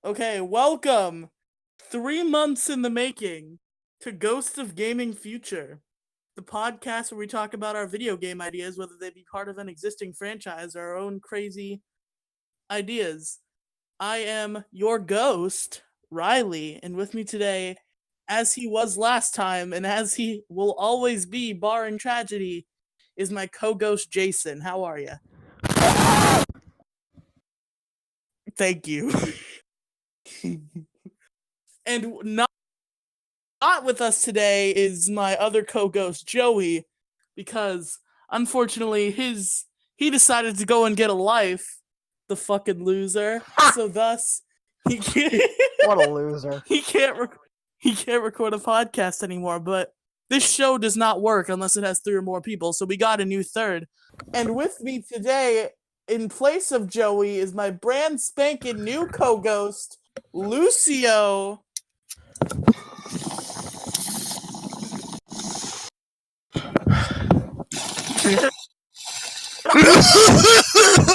Okay, welcome. 3 months in the making to Ghost of Gaming Future, the podcast where we talk about our video game ideas, whether they be part of an existing franchise or our own crazy ideas. I am your ghost, Riely, and with me today, as he was last time, and as he will always be, barring tragedy, is my co-ghost Jason. How are you? Thank you. And not with us today is my other co-ghost Joey, because unfortunately he decided to go and get a life, the fucking loser. So thus he can't What a loser. he can't record a podcast anymore. But this show does not work unless it has 3 or more people, so we got a new third. And with me today, in place of Joey, is my brand spanking new co-ghost, Lucio.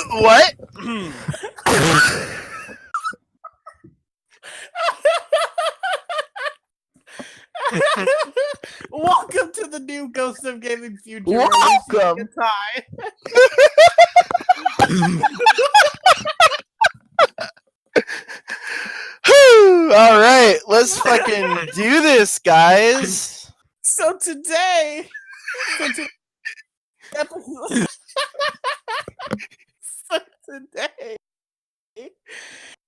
What? Welcome to the new Ghost of Gaming Future. Welcome. All right, let's fucking do this, guys. So today,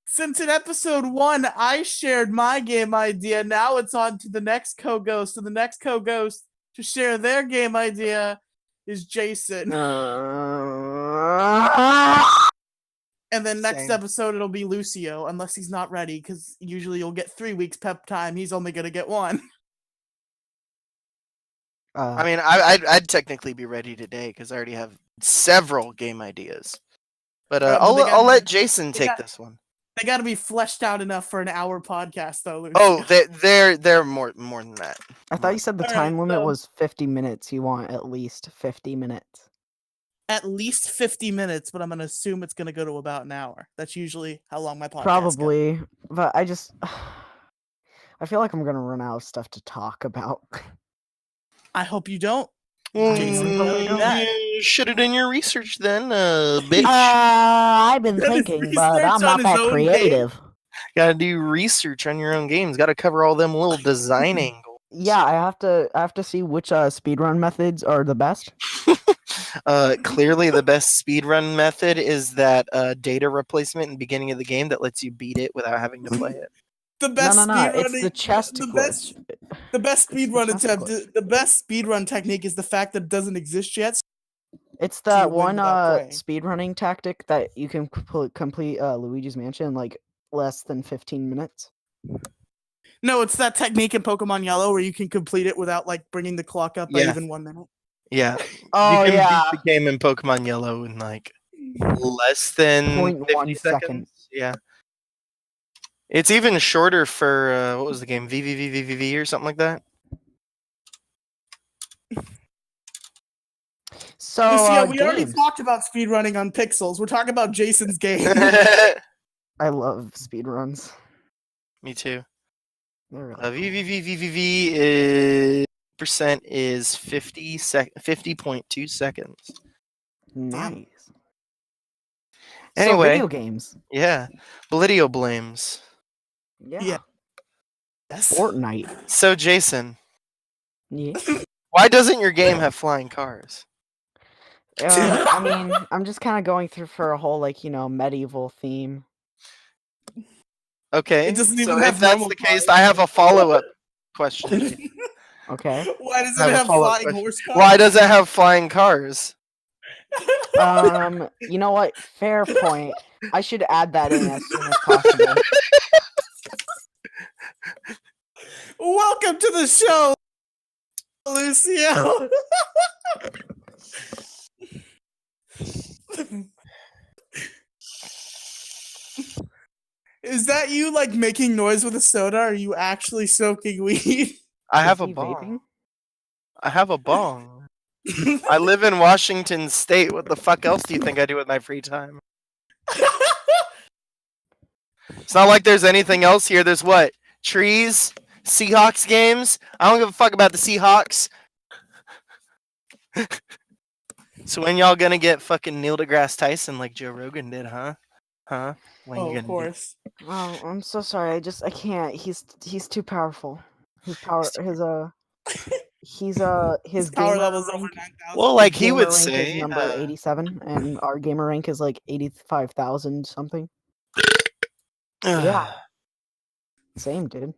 since in episode 1 I shared my game idea, now it's on to the next co-ghost, and the next co-ghost to share their game idea is Jason. And then next episode it'll be Lucio, unless he's not ready, because usually you'll get 3 weeks pep time. He's only gonna get 1. I mean, I'd technically be ready today because I already have several game ideas. But I'll let Jason take this one. They got to be fleshed out enough for an hour podcast, though, Lucio. Oh, they're more than that. I thought you said the All time right, limit so- was 50 minutes. You want at least 50 minutes. At least 50 minutes, but I'm going to assume it's going to go to about an hour. That's usually how long my podcast Probably, but I feel like I'm going to run out of stuff to talk about. I hope you don't. Jason, you should have done your research then, bitch. I've been Done his thinking, but research I'm on not his that own creative. Gotta do research on your own games. Gotta cover all them little design angles. Yeah, I have to see which speedrun methods are the best. Clearly the best speedrun method is that data replacement in the beginning of the game that lets you beat it without having to play it. The best No, it's the chest glitch. The best speedrun chest attempt. glitch. The best speedrun technique is the fact that it doesn't exist yet. It's you that win one without playing. speedrunning tactic that you can complete Luigi's Mansion in like less than 15 minutes. No, it's that technique in Pokemon Yellow where you can complete it without like bringing the clock up by even 1 minute. Yeah. Oh, you can yeah. beat the game in Pokemon Yellow in like less than 0.1 50 seconds. Yeah. It's even shorter for what was the game? VVVVVV or something like that. So Lucio, we already games. talked about speedrunning on Pixels. We're talking about Jason's game. I love speedruns. Me too. They're really VVVVVV is percent is 50.2 seconds. nice. Anyway, so video games. Yeah, Belidio blames. Yeah. Yes. Fortnite. So Jason, Yeah. why doesn't your game have flying cars? I mean, I'm just kind of going through for a whole medieval theme. Okay, It doesn't so even if have that's normal the case, cars. I have a follow-up question. Okay. Why does I it have a have follow-up flying question. horse cars? Why does it have flying cars? You know what? Fair point. I should add that in as soon as possible. Welcome to the show, Lucio. Is that you like making noise with a soda? Or are you actually smoking weed? I have Is a he bong. vaping? I have a bong. I live in Washington State. What the fuck else do you think I do with my free time? It's not like there's anything else here. There's what? Trees? Seahawks games? I don't give a fuck about the Seahawks. So when y'all gonna get fucking Neil deGrasse Tyson like Joe Rogan did, huh? Huh? When you Of gonna course. Oh, I'm so sorry. I can't. He's too powerful. His power. His His power gamer level's over rank. 9,000. Well, His like he gamer would rank is say, number 87, and our gamer rank is like 85,000 something. Yeah, same, dude.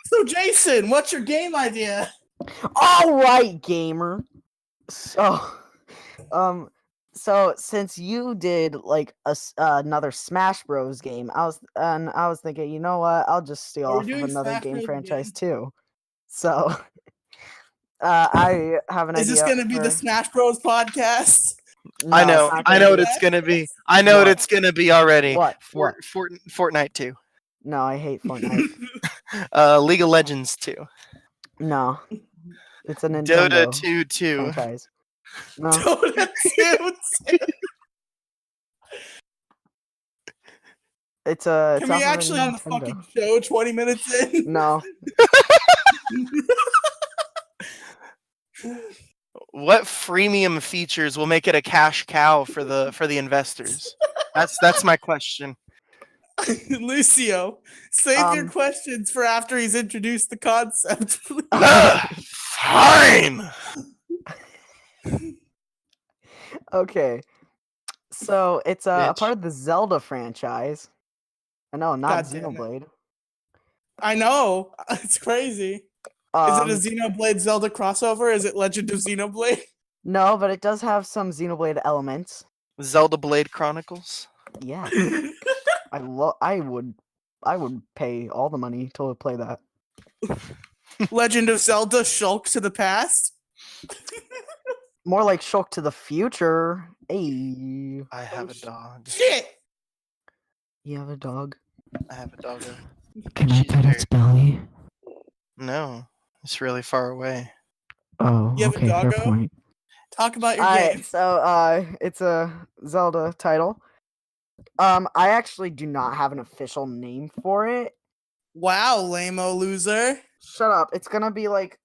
So Jason, what's your game idea? All right, gamer. So, so since you did like another Smash Bros game, I was thinking, you know what? I'll just steal Are we off of doing another Smash game Bros. franchise Again? too. So, I have an Is this idea. gonna be the for... Smash Bros. podcast? No, I it's know, not I gonna know be what that. it's gonna be. I know what What? it's gonna be already. What? What? Fortnite 2. No, I hate Fortnite. League of Legends 2. No, it's a Dota Nintendo 2. franchise. No. Dota 2. It's a. Can It's we off of a actually on the Nintendo. fucking show 20 minutes in? No. What freemium features will make it a cash cow for the investors? That's my question. Lucio, save your Um. questions for after he's introduced the concept, please. Fine. Okay. So it's a Bitch. part of the Zelda franchise. No, not God damn it. Xenoblade. I know. It's crazy. Is it a Xenoblade Zelda crossover? Is it Legend of Xenoblade? No, but it does have some Xenoblade elements. Zelda Blade Chronicles. Yes. I would pay all the money to play that. Legend of Zelda Shulk to the Past? More like Shulk to the Future. Hey. I have a dog. Shit! You have a dog? I have a doggo. Can I She's pet very- its belly? No, it's really far away. Oh, You have a okay, fair doggo? point. Talk about your Alright, game. so it's a Zelda title. I actually do not have an official name for it. Wow, lame-o loser. Shut up. It's gonna be like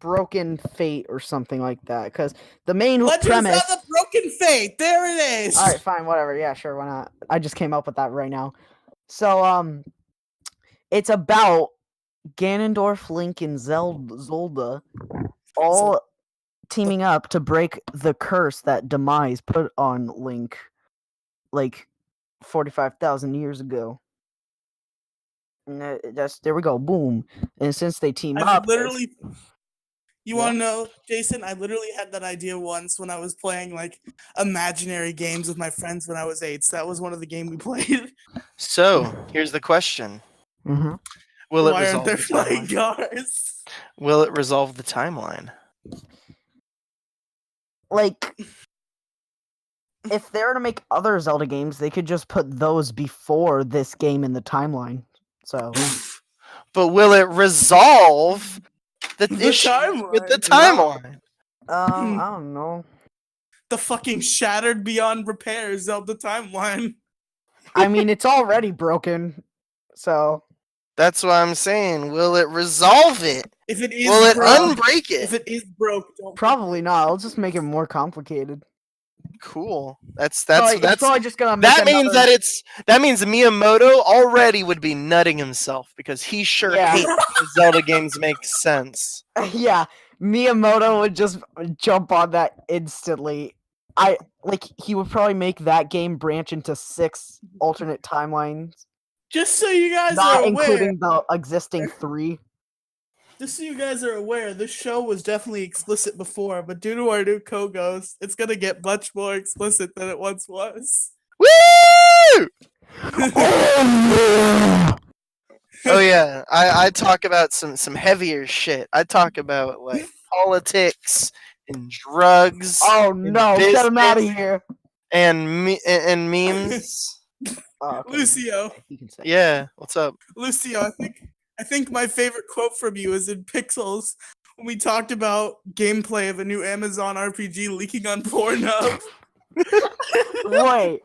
Broken Fate or something like that. Because the main Legend of premise. Zelda Broken Fate. There it is. Alright, fine, whatever. Yeah, sure, why not? I just came up with that right now. So, it's about Ganondorf, Link, and Zelda all teaming up to break the curse that Demise put on Link like 45,000 years ago. And there we go, boom. And since they team up, You want to know, Jason? I literally had that idea once when I was playing like imaginary games with my friends when I was 8. So that was one of the games we played. So here's the question: Mhm. Will it Why resolve aren't there the flying timeline? cars? Will it resolve the timeline? Like, if they were to make other Zelda games, they could just put those before this game in the timeline. So, But will it resolve the issue with the timeline. timeline? I don't know. The fucking shattered beyond repair Zelda timeline. I mean, it's already broken. So, That's what I'm saying. Will it resolve it? If it is Will it broke, unbreak it? if it is broke, don't probably not. I'll just make it more complicated. Cool. That's It's probably just gonna make that means another- that means Miyamoto already would be nutting himself because he sure Yeah. hates when Zelda games make sense. Yeah, Miyamoto would just jump on that instantly. He would probably make that game branch into 6 alternate timelines, Just so you guys not are aware, including the existing 3. just so you guys are aware, this show was definitely explicit before, but due to our new co-ghost, it's gonna get much more explicit than it once was. Woo! Oh yeah, I talk about some heavier shit. I talk about like politics and drugs. Oh and no, get him out of business here! and memes. Oh, okay. Lucio, You can say. Yeah, what's up? Lucio, I think my favorite quote from you is in Pixels when we talked about gameplay of a new Amazon RPG leaking on Pornhub. Wait,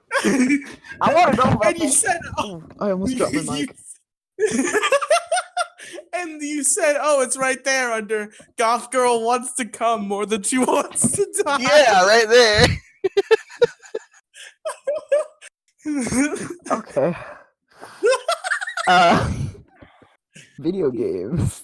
I want to know about And you this. said, Oh, I almost dropped my mic. And you said, "Oh, it's right there under Goth Girl wants to come more than she wants to die." Yeah, right there. Okay. Video games.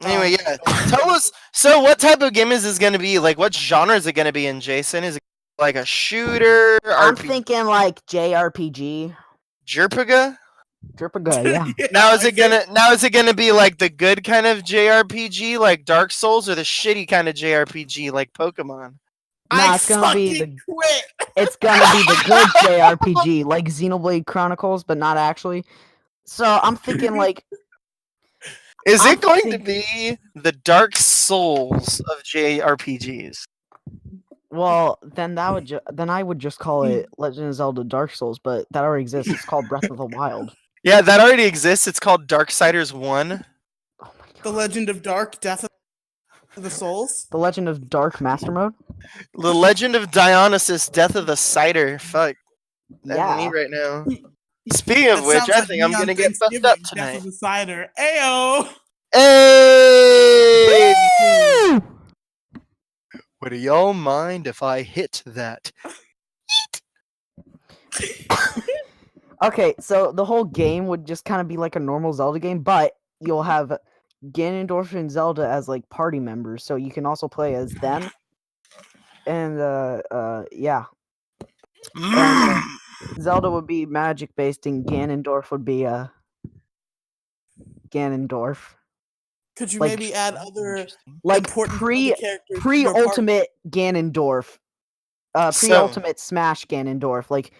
Anyway, yeah. Tell us. So, what type of game is this going to be? Like, what genre is it going to be in, Jason? Is it like a shooter? I'm thinking like JRPG. JRPG? JRPG, yeah. Now is it gonna be like the good kind of JRPG like Dark Souls or the shitty kind of JRPG like Pokemon? Nah, it's gonna be it's gonna be the good JRPG like Xenoblade Chronicles, but not actually. So I'm thinking like Is it going to be the Dark Souls of JRPGs? Well, then I would just call it Legend of Zelda Dark Souls, but that already exists. It's called Breath of the Wild. Yeah, that already exists. It's called Darksiders 1. Oh my god. The Legend of Dark Death of the Souls. The Legend of Dark Master Mode? The Legend of Dionysus Death of the Cider. Fuck. That's me Yeah. right now. Speaking of which, I think I'm gonna get fucked up tonight. Death of the Cider. Ayo! Hey! Would y'all mind if I hit that? Okay, so the whole game would just kind of be like a normal Zelda game, but you'll have Ganondorf and Zelda as like party members, so you can also play as them. And yeah. And, Zelda would be magic based and Ganondorf would be Ganondorf. Could you Like- maybe add other Like important characters to your party? pre-ultimate Ganondorf. Pre-ultimate Smash Ganondorf. Like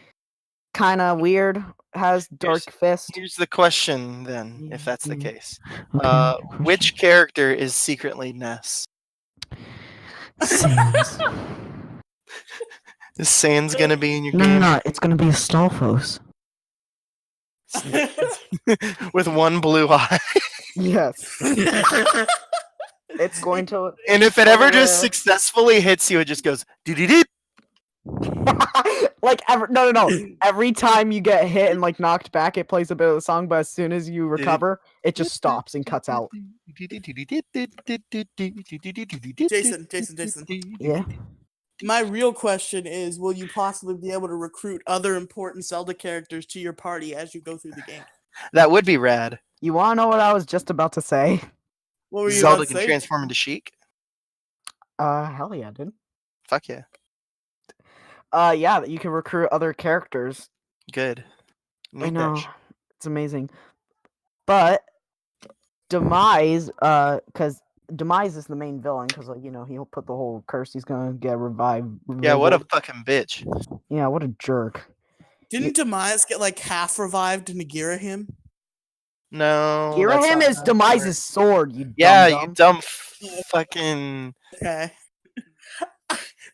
kinda weird. Has Dark Fist. Here's the question then, if that's the case. Okay. Which character is secretly Ness? Sans. Is Sans gonna be in your No, game? no, it's gonna be Stalfos. With one blue eye. Yes. It's going to And if it ever just successfully hits you, it just goes doo-doo-doo. like no. Every time you get hit and like knocked back, it plays a bit of the song, but as soon as you recover, it just stops and cuts out. Jason. Yeah. My real question is, will you possibly be able to recruit other important Zelda characters to your party as you go through the game? That would be rad. You wanna know what I was just about to say? What were you Zelda about to can say? transform into Sheik. Hell yeah, dude. Fuck yeah. Yeah, you can recruit other characters. Good. I Need that know. shit. It's amazing. But Demise, because Demise is the main villain, because like, he'll put the whole curse, he's gonna get revived. Yeah, what a fucking bitch. Yeah, what a jerk. Didn't Demise get like half revived in Girahim? No. Girahim is Demise's sword, you Yeah, dumb you dumb fucking. Okay.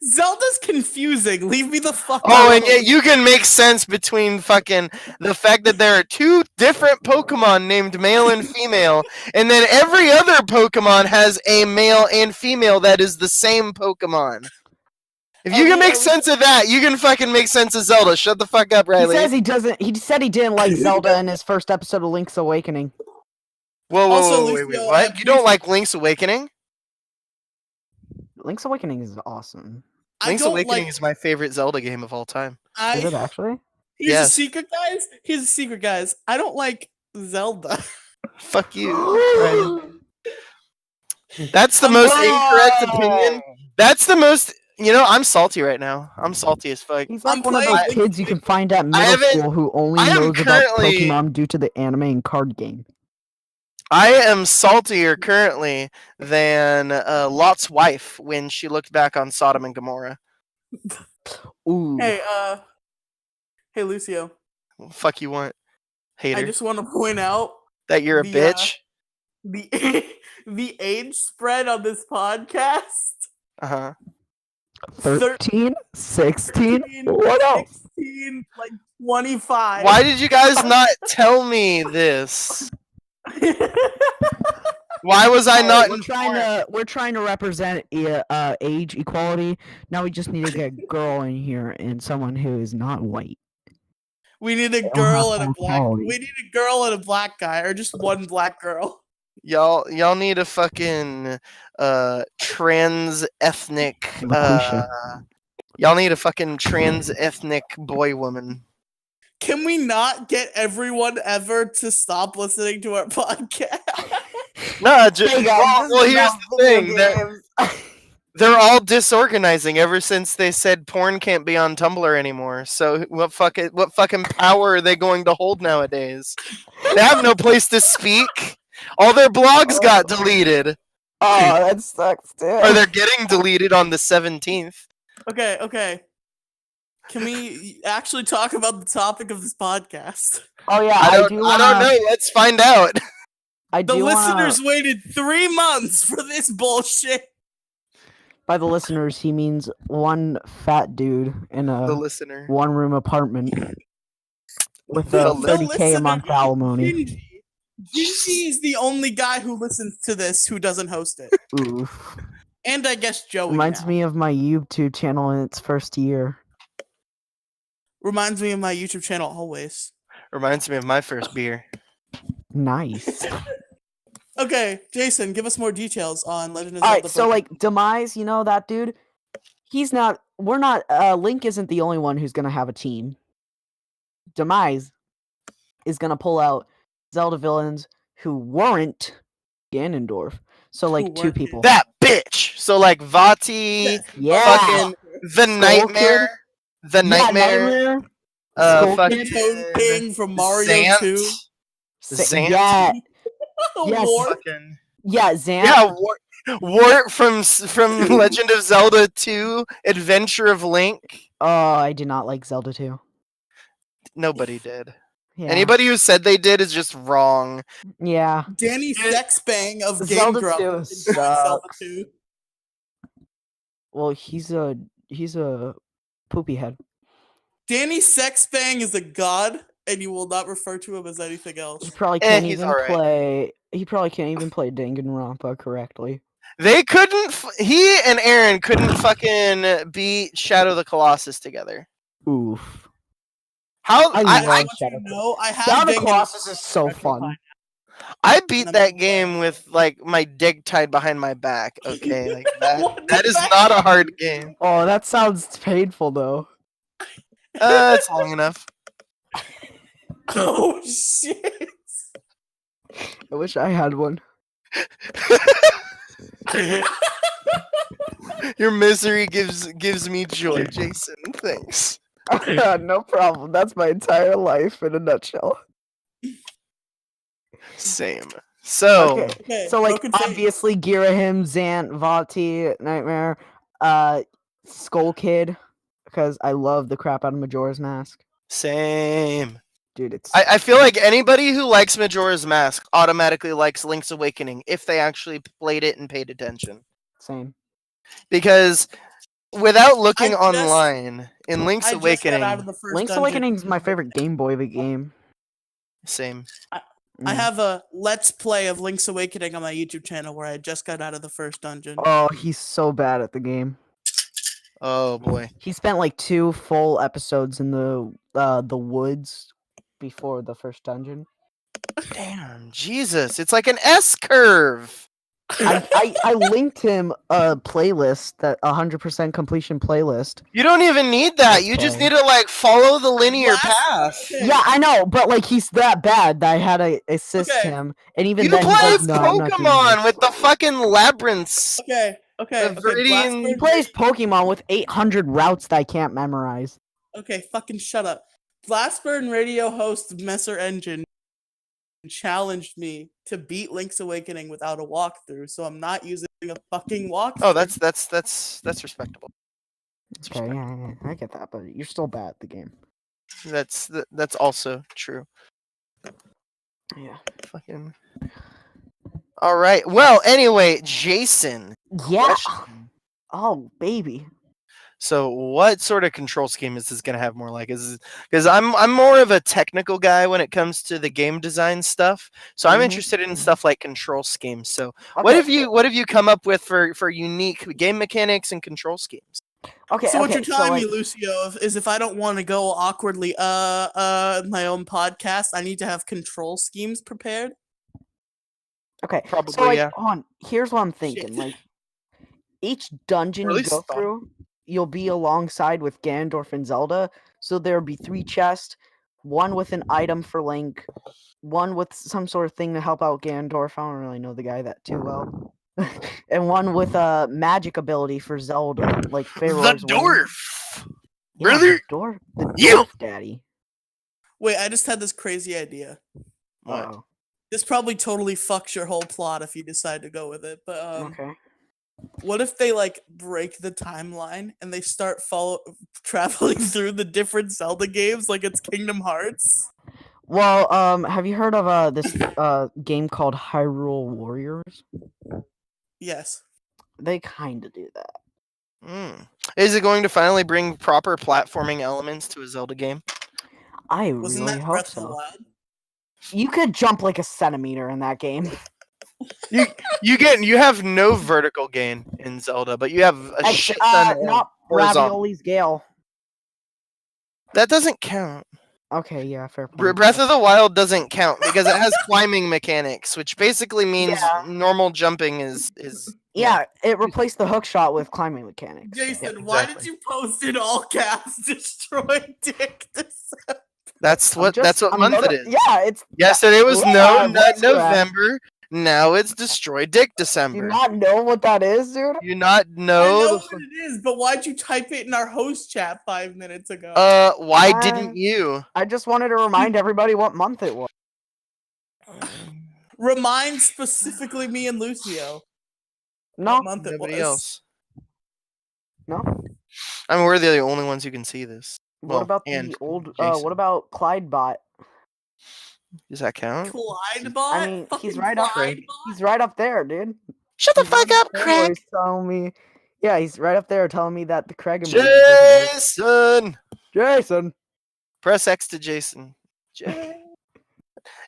Zelda's confusing. Leave me the fuck Oh, alone. and yet you can make sense between fucking the fact that there are two different Pokemon named male and female, and then every other Pokemon has a male and female that is the same Pokemon. If you can make sense of that, you can fucking make sense of Zelda. Shut the fuck up, Riely. He says he doesn't. He said he didn't like Zelda in his first episode of Link's Awakening. Whoa, Also, wait, Lucio, what? You don't like Link's Awakening? Link's Awakening is awesome. Link's Awakening is my favorite Zelda game of all time. Is it actually? Here's Yes. a secret, guys. Here's a secret, guys. I don't like Zelda. Fuck you. That's the most incorrect opinion. That's the most. I'm salty right now. I'm salty as fuck. He's like I'm one of playing- those kids you can find at middle haven't- school who only I am knows about currently- Pokemon due to the anime and card game. I am saltier currently than Lot's wife when she looked back on Sodom and Gomorrah. Ooh. Hey, Lucio. What the fuck you want, hater? I just want to point out That you're a the, bitch? the the age spread on this podcast. Uh-huh. 13? 16? 13, What else? 16, like 25. Why did you guys not tell me this? Why was I not We're trying to represent age equality. Now we just need to get a girl in here and someone who is not white. We need a girl and a black. We need a girl and a black guy, or just one black girl. Y'all need a fucking trans ethnic y'all need a fucking trans ethnic boy woman. Can we not get everyone ever to stop listening to our podcast? No, just Hey guys, well here's the thing. They're all disorganizing ever since they said porn can't be on Tumblr anymore. So what fucking power are they going to hold nowadays? They have no place to speak. All their blogs got deleted. Oh, that sucks, dude. Or they're getting deleted on the 17th. Okay. Can we actually talk about the topic of this podcast? Oh yeah, I don't know. Let's find out. The listeners waited 3 months for this bullshit. By the listeners, he means one fat dude in a one-room apartment with a 30K a month alimony. Gingy is the only guy who listens to this who doesn't host it. Oof. And I guess Joey reminds me of my YouTube channel in its first year. Reminds me of my YouTube channel always. Reminds me of my first beer. Nice. Okay, Jason, give us more details on Legend of Zelda. Alright, so like Demise, you know that dude? Link isn't the only one who's gonna have a team. Demise is gonna pull out Zelda villains who weren't Ganondorf. So like two people. That bitch! So like Vati, fucking the Nightmare. The Nightmare. Fucking King from Mario 2. Zant. Yeah. Yes. Zant. Yeah, Wart from Legend of Zelda 2, Adventure of Link. Oh, I did not like Zelda 2. Nobody did. Yeah. Anybody who said they did is just wrong. Yeah. Danny Sexbang of Game Zelda Grump 2 Zelda 2. Well, he's a poopy head. Danny Sexbang is a god, and you will not refer to him as anything else. He probably can't even play. He probably can't even play Danganronpa correctly. They couldn't. He and Aaron couldn't fucking beat Shadow the Colossus together. Oof. How I Shadow the Colossus is so fun. I beat that game with like my dick tied behind my back. Okay, like that is not a hard game. Oh, that sounds painful though. It's long enough. Oh shit! I wish I had one. Your misery gives me joy, Jason. Thanks. No problem. That's my entire life in a nutshell. Same. So, okay. So like obviously Girahim, Zant, Vati, Nightmare, Skull Kid, because I love the crap out of Majora's Mask. Same. Dude, it's I feel like anybody who likes Majora's Mask automatically likes Link's Awakening if they actually played it and paid attention. Same. Because without looking online, in Link's Awakening... Link's Awakening is my favorite Game Boy game. Same. I have a Let's Play of Link's Awakening on my YouTube channel where I just got out of the first dungeon. Oh, he's so bad at the game. Oh, boy. He spent like 2 full episodes in the woods before the first dungeon. Damn, Jesus. It's like an S-curve. I linked him a playlist, that 100% completion playlist. You don't even need that. You just need to like follow the linear path. Yeah, I know, but like he's that bad that I had to assist him, and even then play he's like, no, Pokemon with the fucking labyrinths. Okay. He plays Pokemon with 800 routes that I can't memorize. Okay, fucking shut up. Blastburn radio host Messer Engine challenged me to beat Link's Awakening without a walkthrough, so I'm not using a fucking walkthrough. Oh, that's respectable. Okay, yeah, I get that, but you're still bad at the game. That's also true. Yeah. Fucking. All right. Well, anyway, Jason. Yeah. Oh, baby. So what sort of control scheme is this going to have more like? Is because I'm more of a technical guy when it comes to the game design stuff. So I'm Mhm. interested in stuff like control schemes. So Okay. what have you come up with for unique game mechanics and control schemes? Okay. So what okay, you're telling like, me, Lucio, is if I don't want to go awkwardly, my own podcast, I need to have control schemes prepared. okay. So Probably, like, yeah. hold on. Here's what I'm thinking. Shit. Like, each dungeon Or at you least go thought. through, you'll be alongside with Ganondorf and Zelda. So there'll be 3 chests, one with an item for Link, one with some sort of thing to help out Ganondorf. I don't really know the guy that too well. And one with a magic ability for Zelda, like The Pharaoh's Wing. dwarf, Yeah, brother. the Yeah. dwarf daddy. Wait, I just had this crazy idea. What? Uh-oh. This probably totally fucks your whole plot if you decide to go with it. But Okay. what if they like break the timeline and they start traveling through the different Zelda games like it's Kingdom Hearts? Well, have you heard of this game called Hyrule Warriors? Yes. They kind of do that. Is it going to finally bring proper platforming elements to a Zelda game? I Wasn't really that hope Breath of the so. Wild? You could jump like a centimeter in that game. You have no vertical gain in Zelda, but you have a shit ton of Not horizontal. Ravioli's Gale. That doesn't count. Okay, yeah, fair point. Breath of the Wild doesn't count because it has climbing mechanics, which basically means Yeah. normal jumping is Yeah, it replaced the hook shot with climbing mechanics. so- Jason, Yeah, why did exactly. you post in all caps destroy Dick December? That's I'm what I'm month it noti- is. Yeah, it's Yesterday was yeah, not voice crack. November. Now it's Destroy Dick Do you December. not know what that is, dude? You not I know know the what it is, but why'd you type it in our host chat 5 minutes ago? why Uh, didn't you? I just wanted to remind everybody what month it was. Remind specifically me and Lucio No, what month it Nobody was. else. no. I mean, we're the only ones who can see this. What Well, about and the old? Jason. What about Clydebot? Does that count? Clydebot? I mean, Fucking he's right up. Clydebot? He's right up there, dude. Shut the He's right fuck up, there where Craig. he's telling me. Yeah, he's right up there telling me that the Craig emoji doesn't work. Jason. Jason. Press X to Jason.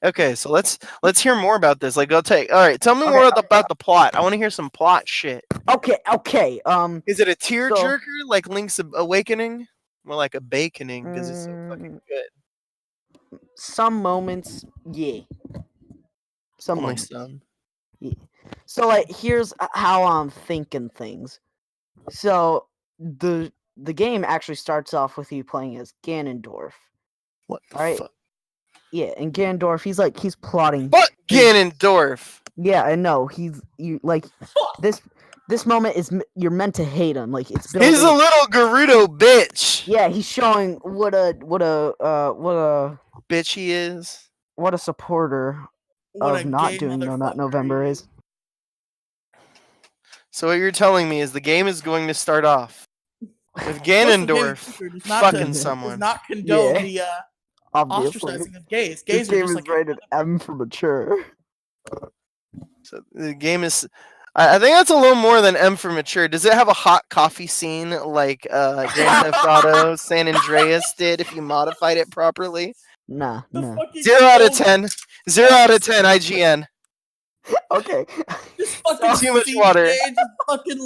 Okay, so let's hear more about this. Like, all right. Tell me Okay, more about the plot. I want to hear some plot shit. Okay. Is it a tearjerker So- like Link's Awakening? More like a baconing because it's so fucking good. Some moments, yeah. Some Only moments. some. So like, here's how I'm thinking things. So the game actually starts off with you playing as Ganondorf. What the Alright. fuck? Yeah, and Ganondorf, he's plotting. What Ganondorf? Yeah, I know. This moment is you're meant to hate him. Like it's building. He's a little Gerudo bitch. Yeah, he's showing what a Bitch he is. supporter What of a not gay doing No Nut motherfucker November he is. So what you're telling me is the game is going to start off with Ganondorf fucking does someone. not condone Yeah. the Obviously, ostracizing of gays. this Gays are game just is like rated M for mature. So the game is. I think that's a little more than M for mature. Does it have a hot coffee scene like Grand Theft Auto San Andreas did if you modified it properly? Nah. 0 out of 10. 0 out of 10 IGN. Okay. Just fucking Too much see water. gay just fucking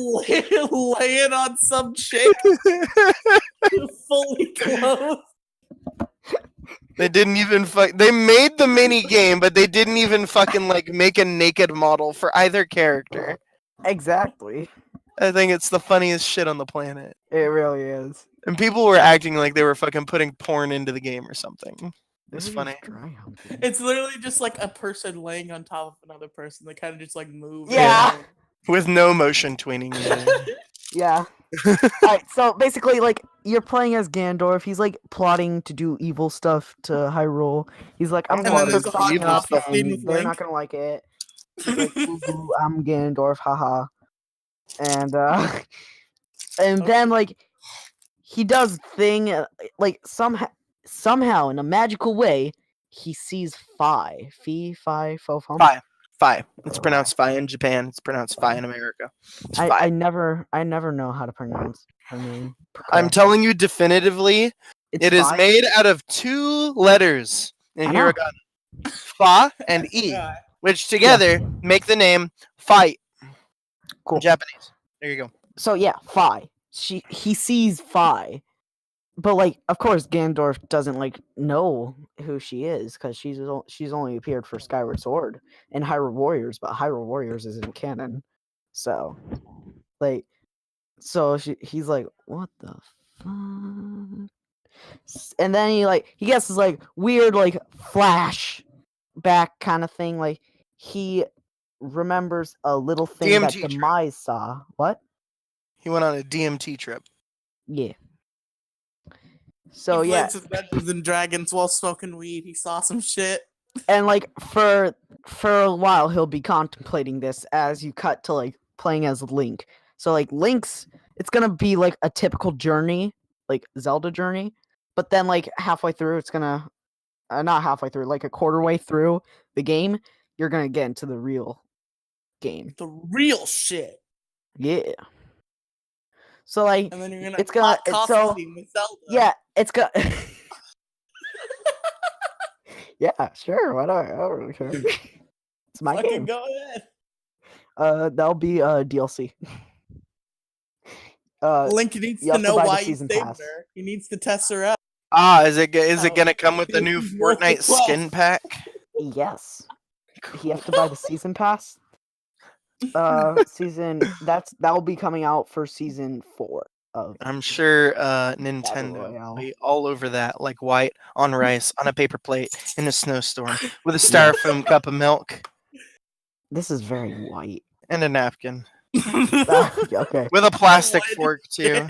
laying on some chick fully clothed. They didn't even They made the mini game, but they didn't even fucking like make a naked model for either character. Exactly. I think it's the funniest shit on the planet. It really is. And people were acting like they were fucking putting porn into the game or something. It's Maybe funny. dry humping. It's literally just like a person laying on top of another person. They kind of just like move. Yeah. With no motion tweening. Yeah. Alright, so basically, like, you're playing as Ganondorf. He's, like, plotting to do evil stuff to Hyrule. He's like, I'm And then gonna there's cook a hot something up, coffee scene and with they're Link. not gonna like it. He's like, ooh, I'm Ganondorf, haha. And, and then, like, he does thing, like, somehow, in a magical way, he sees Fi. Fi, Fo, Fum. Fi. It's pronounced Fi in Japan. It's pronounced Fi in America. It's Fi. I never know how to pronounce. her name. I'm correct. telling you definitively, It's it is Fi. made out of 2 letters. And I here know. I got Fa and E, FYI. which together make the name Fight Cool. in Japanese. There you go. So yeah, Fi. He sees Fi, but like, of course, Ganondorf doesn't like know who she is because she's only appeared for Skyward Sword and Hyrule Warriors, but Hyrule Warriors isn't canon. So, like, he's like, what the fuck? And then he gets this like weird like flash back kind of thing. Like he remembers a little thing that DMT trip. Demise saw. What? He went on a DMT trip. Yeah. So He yeah, played some Dungeons and Dragons while smoking weed. He saw some shit. and like for a while he'll be contemplating this as you cut to like playing as Link. So like it's gonna be like a typical journey, like Zelda journey, but then like halfway through it's gonna not halfway through, like a quarter way through the game, you're gonna get into the real game. The real shit. Yeah. So like And then you're gonna it's gonna hot so costume with Zelda. yeah, it's gonna yeah, sure, why not? I don't really care. It's my Fucking game. go ahead. That'll be DLC. Link needs you to have to know buy the why you season saved pass. her. He needs to test her out. Is it Oh, gonna come with the new he's worth the Fortnite skin 12. pack? Yes. You have to buy the season pass. That'll be coming out for season 4 of I'm sure Battle Nintendo Royale. will be all over that like white on rice on a paper plate in a snowstorm with a styrofoam cup of milk This is very white. and a napkin Okay. with a plastic white fork too.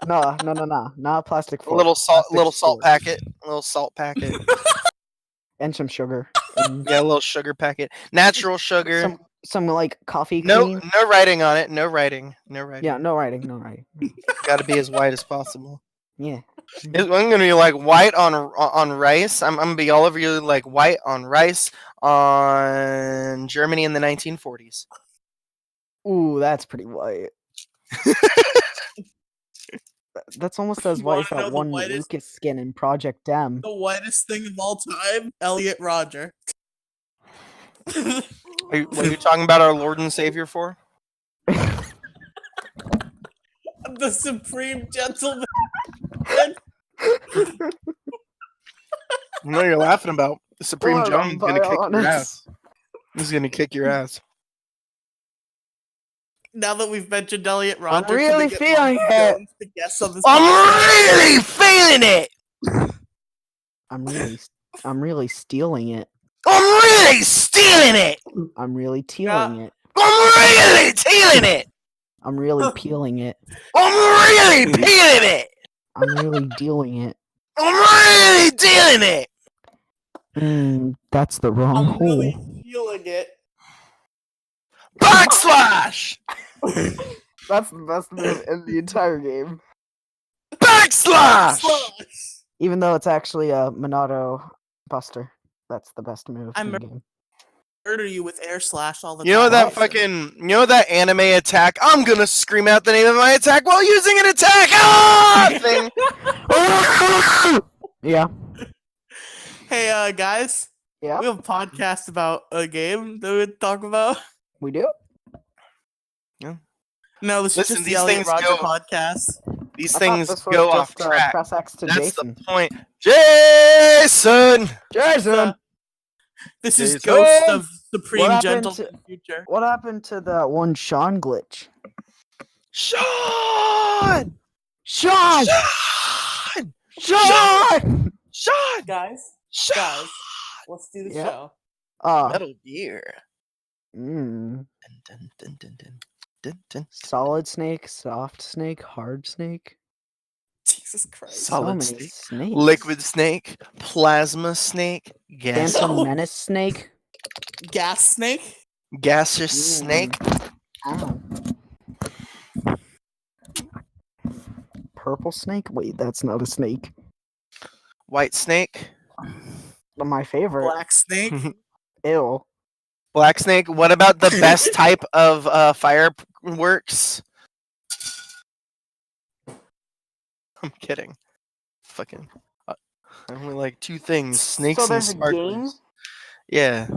No. Not a plastic A fork. little salt Plastic packet, a little salt packet. and some sugar. And Yeah, a little sugar packet, natural sugar. some like coffee No, cream. no writing on it. No writing. Yeah, no writing. Got to be as white as possible. Yeah. I'm gonna be like white on rice. I'm gonna be all over you like white on rice on Germany in the 1940s. Ooh, that's pretty white. That's almost as You white as wanna know that the one whitest- Lucas skin in Project M. The whitest thing of all time, Elliot Roger. What are you talking about our Lord and Savior for? The supreme gentleman. No, you're laughing about the Supreme Lord, Gentleman's gonna kick your Bionis. ass. He's gonna kick your ass. Now that we've mentioned Elliot Roger, can really we get feeling Mark it. Jones to guest on this I'm podcast? really feeling it. I'm really stealing it. I'm really stealing it. I'm really tealing it. I'm really tealing it. I'm really peeling it. I'm really peeling it. I'm really dealing it. I'm really dealing it. That's the wrong I'm hole. really feeling it. Backslash. That's the best move in the entire game. Backslash. Slash. Even though it's actually a Monado Buster. That's the best move I in the mur- game. Murder you with air slash all the You know time. that fucking, you know that anime attack? I'm gonna scream out the name of my attack while using an attack thing. Yeah. Hey, guys. Yeah. We have a podcast about a game that we would talk about. We do? No, this Listen, is just the these Elliot things Roger go- podcast. These I thought things this was go off just, track. Press X to That's Jason. the point. Jason. Jason! This is Jason! Ghost of Supreme What happened Gentleman Future. What happened to that one Sean glitch? Sean. Sean! Sean. Sean! Sean. Guys, Sean. let's do the Yeah. show. Metal Gear. Mm. Dun, dun, dun, dun, dun, dun. Solid snake, soft snake, hard snake. Jesus Christ. Solid so many snake, snakes. liquid snake, plasma snake, gas, Phantom Oh. Menace snake. Gas snake? gaseous snake, Ow. Purple snake? Wait, that's not a snake. white snake, My favorite. Black snake? Ew. black snake. What about the best type of fireworks? I'm kidding. Fucking. I only like two things: snakes So and there's a game? sparklers. Yeah.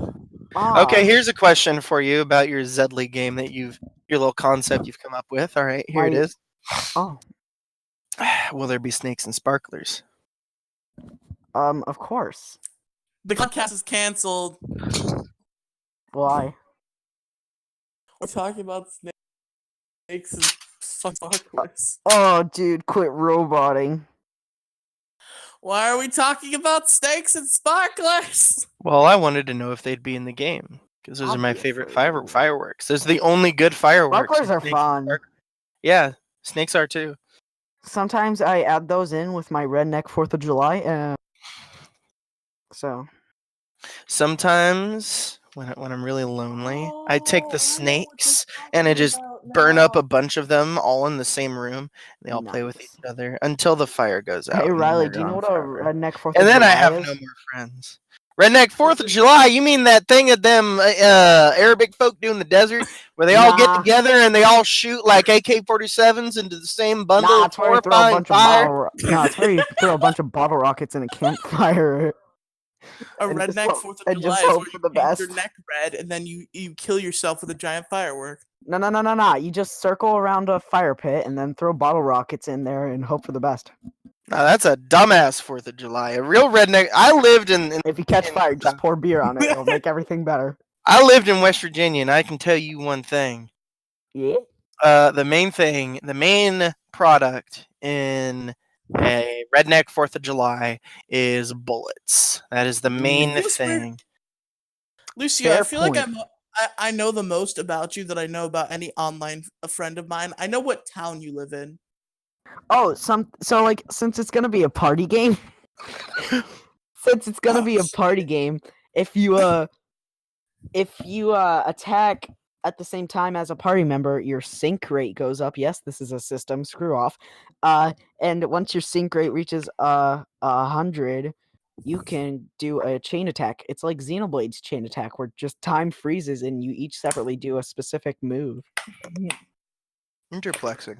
Ah, Okay, here's a question for you about your Zedley game that your little concept you've come up with. All right, here it my is. oh, Will there be snakes and sparklers? of course. The podcast is canceled. Why? We're talking about snakes and sparklers. Oh, dude, quit roboting. Why are we talking about snakes and sparklers? Well, I wanted to know if they'd be in the game because those are my favorite Obviously. fireworks. Those are the only good fireworks. Sparklers are Snakes and fun. sparklers. Yeah, snakes are too. Sometimes I add those in with my redneck 4th of July. So Sometimes when I'm really lonely, I take the snakes and I talking just about burn up now. a bunch of them all in the same room. And they all play with each nice. other until the fire goes out. Hey and then Riley, they're do you know gone what a forever. redneck 4th And of then July I have is? no more friends. Redneck 4th of July? You mean that thing at them Arabic folk do in the desert where they all get Nah. together and they all shoot like AK-47s into the same bundle Nah, of it's where you throw a horrifying bunch of fire? No, it's where you throw a bunch of bottle rockets in a campfire. A And just redneck hope- 4th of and July just is hope where for you the paint your best. neck red and then you kill yourself with a giant firework. No. You just circle around a fire pit and then throw bottle rockets in there and hope for the best. Now that's a dumbass 4th of July. A real redneck. I lived in If you catch fire, just pour beer on it. It'll make everything better. I lived in West Virginia, and I can tell you one thing. Yeah. The main product in a redneck 4th of July is bullets. That is the main Lucio, thing. Lucio, I Fair feel like point. I know the most about you that I know about any online friend of mine. I know what town you live in. Oh, since it's gonna be a party game, if you attack at the same time as a party member, your sync rate goes up. Yes, this is a system. Screw off. And once your sync rate reaches 100, you can do a chain attack. It's like Xenoblade's chain attack, where just time freezes and you each separately do a specific move. Interplexing.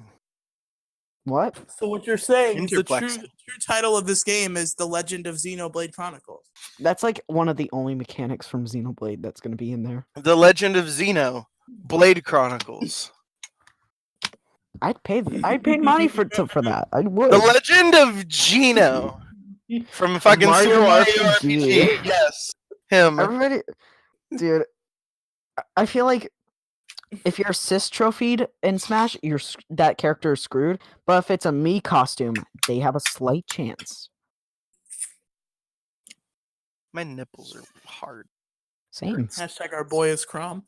What? So what you're saying is the true Interplexing. title of this game is The Legend of Xenoblade Chronicles. That's like one of the only mechanics from Xenoblade that's going to be in there. The Legend of Xeno. Blade Chronicles. I'd pay money for that. I would. The Legend of Geno. From fucking Mario Super Mario RPG. RPG. Yes. Him. Everybody, dude, I feel like if you're cis trophied in Smash, that character is screwed. But if it's a Mii costume, they have a slight chance. My nipples are hard. Same. Hashtag our boy is Crom.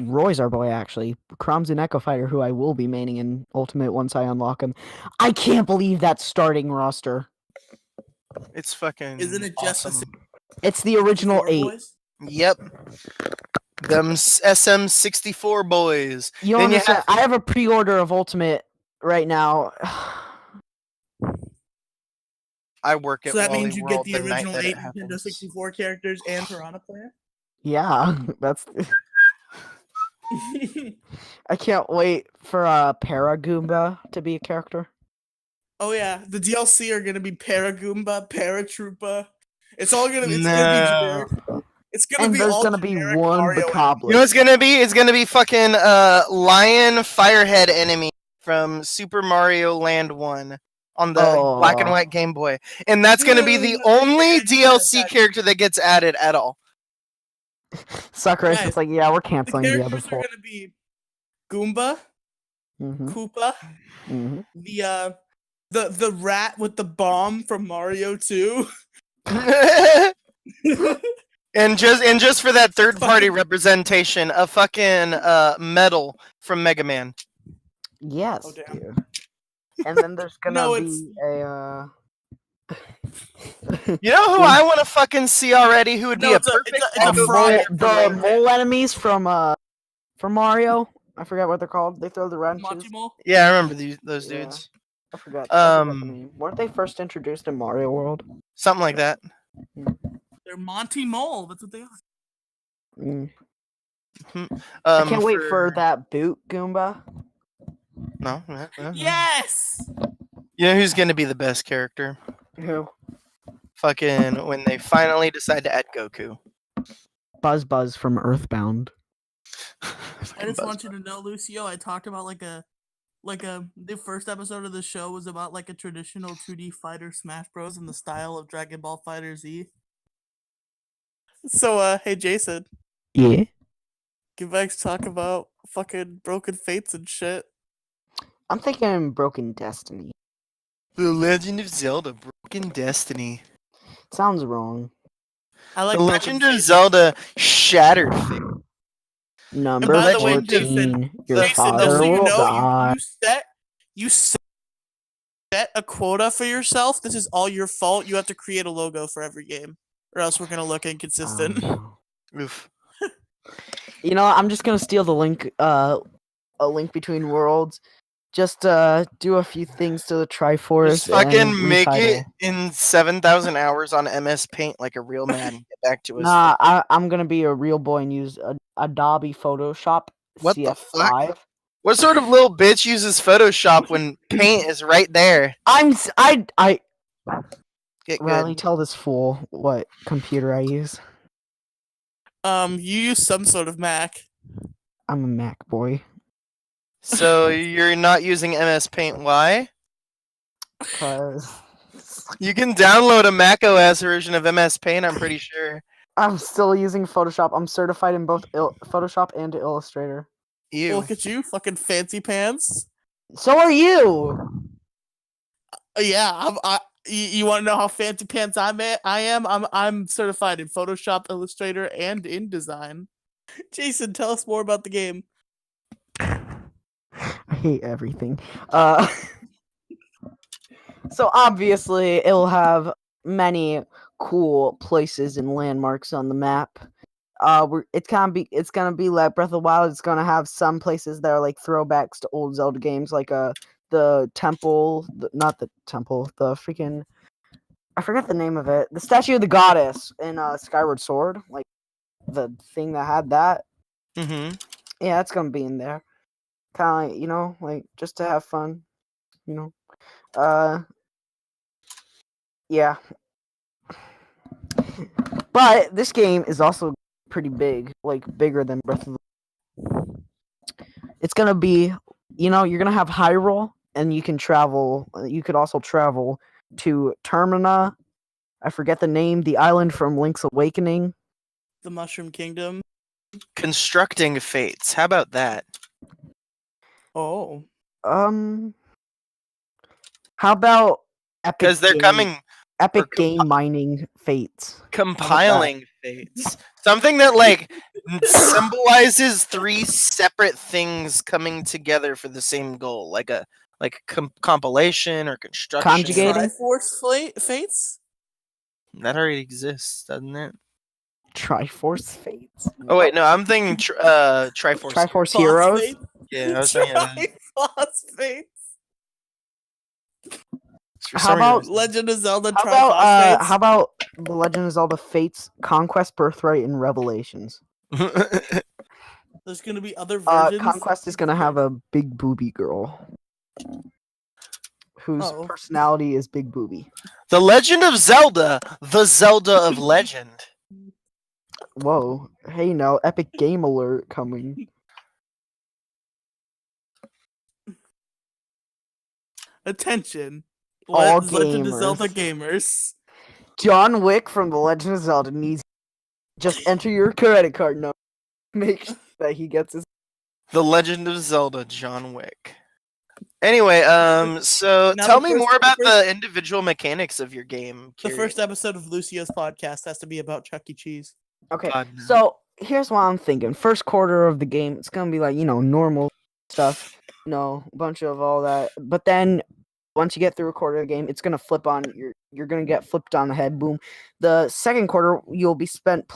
Roy's our boy, actually. Crom's an Echo Fighter who I will be maining in Ultimate once I unlock him. I can't believe that starting roster. It's fucking Isn't it just awesome. It's the original 8. Boys? Yep. Them SM64 boys. You Then you understand? I have a pre-order of Ultimate right now. I work at So that Wally means you World get the night original that it 8 Nintendo happens. 64 characters and Piranha Player? Yeah, that's. I can't wait for Paragoomba to be a character. Oh yeah, the DLC are gonna be Paragoomba, Paratroopa. It's all gonna be No. generic. It's gonna And be there's all gonna be generic one Mario You know Bokoblin. what's gonna be? It's gonna be fucking lion firehead enemy from Super Mario Land 1 on the black and Oh. white Game Boy. And that's gonna be the only DLC character that gets added at all. Sucker is Guys, just like, yeah, we're The canceling the other characters are four. gonna be Goomba, Mm-hmm. Koopa, Mm-hmm. the rat with the bomb from Mario 2. And just for that third party representation, a fucking medal from Mega Man. Yes, Oh, damn. dude. And then there's gonna No, be a. You know who I want to fucking see already? Who would be No, a it's a perfect frog. echo the mole enemies from Mario. I forgot what they're called. They throw the wrenches. Monty Mole? Yeah, I remember those Yeah. dudes. I forgot the Um, name. Weren't they first introduced in Mario World? something like that. They're Monty Mole. That's what they are. Mm. I can't wait for that boot Goomba. No. Yes! You know who's gonna be the best character? Who? Fucking when they finally decide to add Goku. Buzz from Earthbound. I Fucking just Buzz. want you to know, Lucio, I talked about the first episode of the show was about like a traditional 2D fighter Smash Bros. In the style of Dragon Ball Fighter Z. So hey Jason, Yeah. get back to talk about fucking Broken Fates and shit. I'm thinking Broken Destiny. The Legend of Zelda: Broken Destiny. Sounds wrong. I like The Broken Legend of Fates. Zelda: Shattered Fate. Number by the way, 14. Jason, Your Jason, father just so you will know, die. you set a quota for yourself. This is all your fault. You have to create a logo for every game, or else we're gonna look inconsistent. No. Oof. You know, I'm just gonna steal the link. A link between worlds. Just do a few things to the Triforce Just fucking and make it retitle. in 7,000 hours on MS Paint like a real man. Get back to us. Nah, I'm gonna be a real boy and use Adobe Photoshop What the CS5. fuck? What sort of little bitch uses Photoshop when Paint is right there? I Get Riley, good. tell this fool what computer I use. You use some sort of Mac. I'm a Mac boy. So you're not using MS Paint. Why? Cause You can download a Mac OS version of MS Paint, I'm pretty sure. I'm still using Photoshop. I'm certified in both Photoshop and Illustrator. Ew. Look at you, fucking fancy pants. So are you. Yeah, you want to know how fancy pants I am? I'm certified in Photoshop, Illustrator, and InDesign. Jason, tell us more about the game. I hate everything. So obviously it'll have many cool places and landmarks on the map. It's gonna be like Breath of the Wild. It's gonna have some places that are like throwbacks to old Zelda games, like the temple, not the temple, the freaking, I forget the name of it, the statue of the goddess in Skyward Sword, like the thing that had that. Mm-hmm. Yeah, it's gonna be in there. Kind of, like, like just to have fun, you know. Yeah. But this game is also pretty big, like bigger than Breath of the. It's gonna be, you're gonna have Hyrule, and you can travel. You could also travel to Termina. I forget the name. The island from Link's Awakening. The Mushroom Kingdom. Constructing Fates. How about that? Oh, How about Epic? Because they're coming. Epic or Game Mining Fates. Compiling Fates. Something that like symbolizes three separate things coming together for the same goal, like a compilation or construction. Conjugating? Triforce Fates. That already exists, doesn't it? Triforce Fates. Oh wait, no, I'm thinking Triforce. Triforce Heroes. Phosphate. Yeah, I was thinking. Triphosphate. For How some about reason- Legend of Zelda How Triphosphates. about The Legend of Zelda Fates, Conquest, Birthright, and Revelations? There's gonna be other versions. Conquest is gonna have a big booby girl whose Oh. personality is big booby. The Legend of Zelda, the Zelda of Legend. Whoa! Hey, now Epic Game Alert coming. Attention, All Legend of Zelda gamers. gamers. John Wick from The Legend of Zelda needs. Just enter your credit card number. Make sure that he gets his. The Legend of Zelda, John Wick. Anyway, so Now tell the me first- more about the the individual mechanics of your game. The Kiri. first episode of Lucio's podcast has to be about Chuck E. Cheese. Okay, God, no. so here's what I'm thinking. First quarter of the game, it's gonna be like, normal stuff, a bunch of all that. But then once you get through a quarter of the game, it's gonna flip on. You're gonna get flipped on the head. Boom. The second quarter, you'll be spent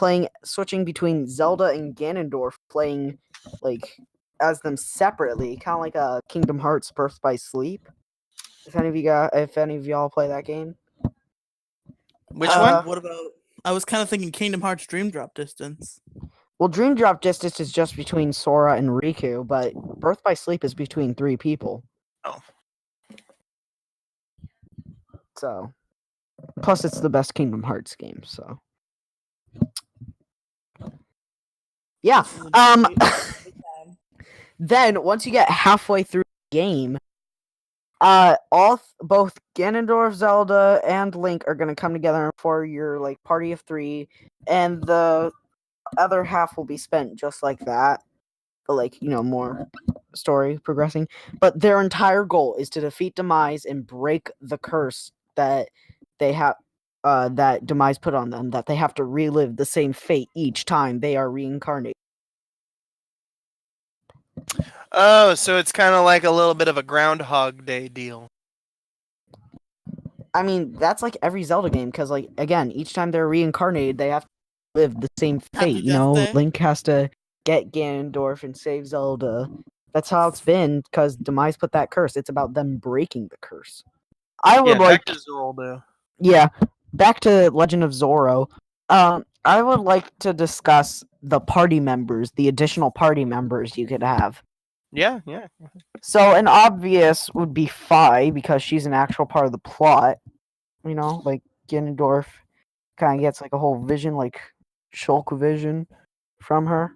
switching between Zelda and Ganondorf, playing like as them separately, kind of like a Kingdom Hearts Birth by Sleep. If any of y'all play that game. Which Uh, one? What about? I was kind of thinking Kingdom Hearts Dream Drop Distance. Well, Dream Drop Distance is just between Sora and Riku, but Birth by Sleep is between 3 people. Oh. So, plus it's the best Kingdom Hearts game. So, yeah. This is a great time. Then once you get halfway through the game, both Ganondorf, Zelda, and Link are gonna come together for your like party of 3, and the other half will be spent just like that, but like more story progressing. But their entire goal is to defeat Demise and break the curse that they have. That Demise put on them, that they have to relive the same fate each time they are reincarnated. Oh, so it's kind of like a little bit of a Groundhog Day deal. I mean, that's like every Zelda game, because like again, each time they're reincarnated, they have to live the same Happy fate. Death Day. Link has to get Ganondorf and save Zelda. That's how it's been, because Demise put that curse. It's about them breaking the curse. I would back to Zorldo. Yeah, back to Legend of Zoro. I would like to discuss the party members, the additional party members you could have. Yeah. So an obvious would be Fi, because she's an actual part of the plot. Like Ganondorf kind of gets like a whole vision, like Shulk vision from her.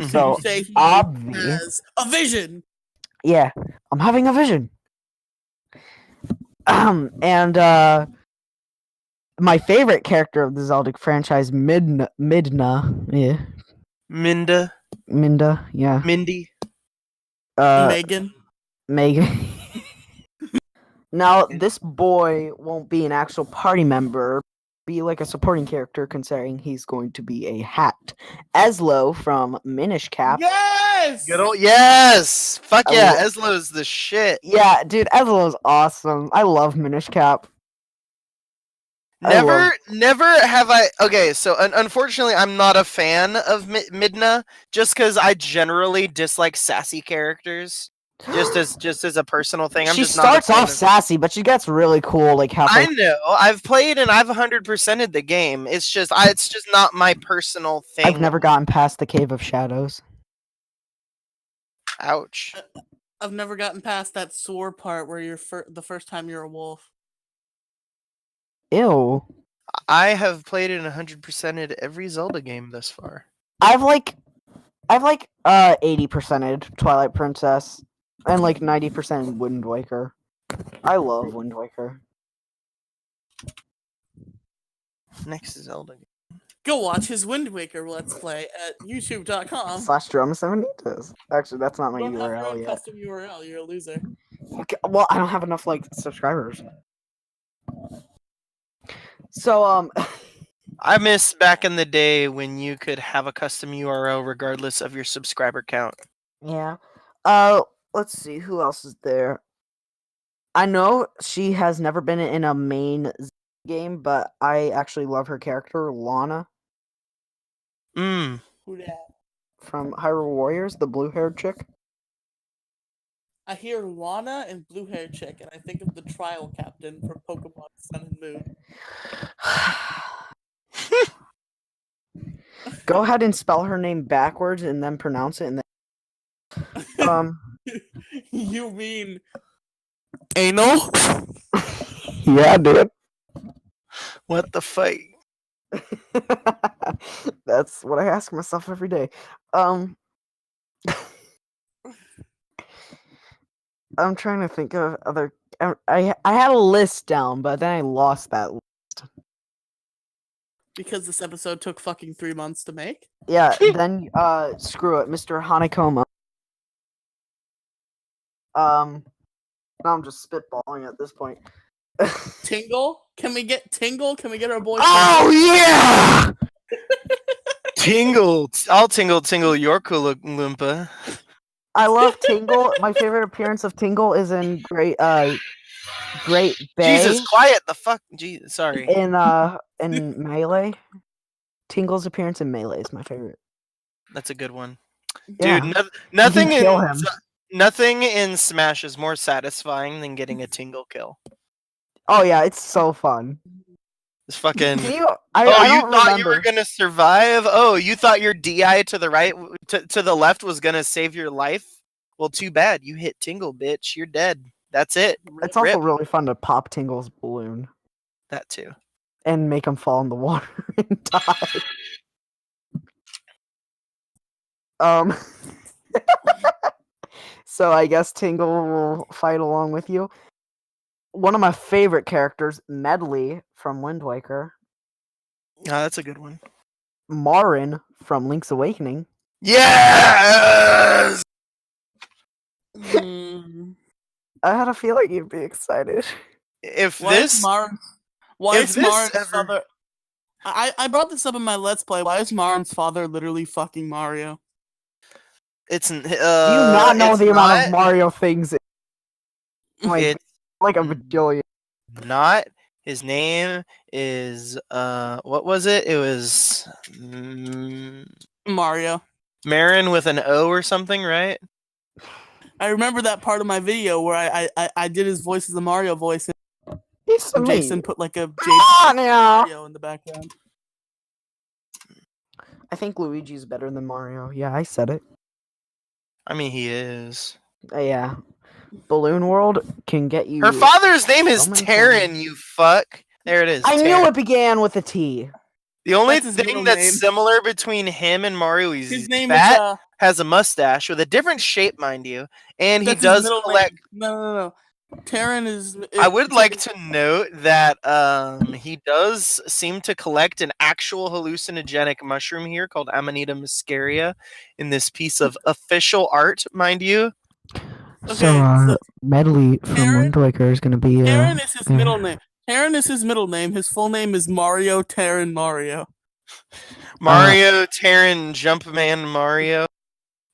So You say he Obvi, has a vision. yeah, I'm having a vision. And my favorite character of the Zelda franchise, Midna, yeah, Minda, yeah, Mindy. Megan. Megan. Now, this boy won't be an actual party member, be like a supporting character, considering he's going to be a hat. Eslo from Minish Cap. Yes. Good old yes. Fuck I yeah, lo- Eslo's the shit. Yeah, dude, Eslo's awesome. I love Minish Cap. Never have I. Okay, so unfortunately, I'm not a fan of Midna, just because I generally dislike sassy characters. Just as a personal thing, I'm She just not a starts fan off of- sassy, but she gets really cool. Like halfway. I know. I've played and I've 100%ed the game. It's just not my personal thing. I've never gotten past the Cave of Shadows. Ouch. I've never gotten past that sore part where you're the first time you're a wolf. Ew. I have played and 100%ed every Zelda game thus far. I've 80%ed Twilight Princess and like 90% Wind Waker. I love Wind Waker. Next is Zelda. Go watch his Wind Waker Let's Play at youtube.com. /Drama7nitas. Actually, that's not my You don't have your URL own yet. custom URL. You're a loser. Okay, well, I don't have enough like subscribers. So I miss back in the day when you could have a custom URL regardless of your subscriber count. yeah. Let's see who else is there. I know she has never been in a main game, but I actually love her character, Lana Mm. Who dat? from Hyrule Warriors, the blue-haired chick. I hear Lana and Blue Hair Chick, and I think of the trial captain from Pokemon Sun and Moon. Go ahead and spell her name backwards and then pronounce it. And then, You mean anal? yeah, dude. What the fuck? That's what I ask myself every day. I'm trying to think of other. I had a list down, but then I lost that. Because this episode took fucking 3 months to make. Yeah, then screw it, Mr. Hanekoma. Now I'm just spitballing at this point. Tingle? Can we get Tingle? Can we get our boy? Oh yeah! Tingle. I'll tingle your Kula Loompa. I love Tingle. My favorite appearance of Tingle is in Great Bay. Jesus, quiet the fuck. Jesus, sorry. In Melee. Tingle's appearance in Melee is my favorite. That's a good one. Yeah. Dude, nothing You can kill in him. nothing in Smash is more satisfying than getting a tingle kill. Oh yeah, it's so fun. It's fucking. Can you? I You don't thought you were remember. gonna survive? Oh, you thought your DI to the right, to the left was gonna save your life? Well, too bad. You hit tingle, bitch. You're dead. That's it. It's also Rip. really fun to pop Tingle's balloon That too. and make him fall in the water and die. So I guess Tingle will fight along with you. One of my favorite characters, Medley from Wind Waker. That's a good one. Marin from Link's Awakening. Yes. Mm. I had a feeling you'd be excited. If Why is this, Marin? Why if is this Marin's ever- father? I brought this up in my Let's Play. Why is Marin's father literally fucking Mario? it's Do you not know it's the amount of not- Mario things? It's Like a bajillion. not. His name is what was it? It was Mario. Marin with an O or something, right? I remember that part of my video where I did his voice as a Mario voice, He's and me. Jason put like a Ah, now. Mario in the background. I think Luigi's better than Mario. Yeah, I said it. I mean, he is. Yeah. Balloon World can get you. Her father's name is so many Taryn, things. you fuck. There it is. I Taryn. knew it began with a T. The only That's his thing middle that's name. similar between him and Mario is His he's name fat, is has a mustache with a different shape, mind you, and he that's his does middle collect. name. No. Terran is. I would like to note that he does seem to collect an actual hallucinogenic mushroom here called Amanita muscaria in this piece of official art, mind you. Okay, Medley from Aaron- Wind Waker is going to be. Terran is his middle name. Terran is his middle name. His full name is Mario Terran Mario. Mario, Terran, Jumpman, Mario.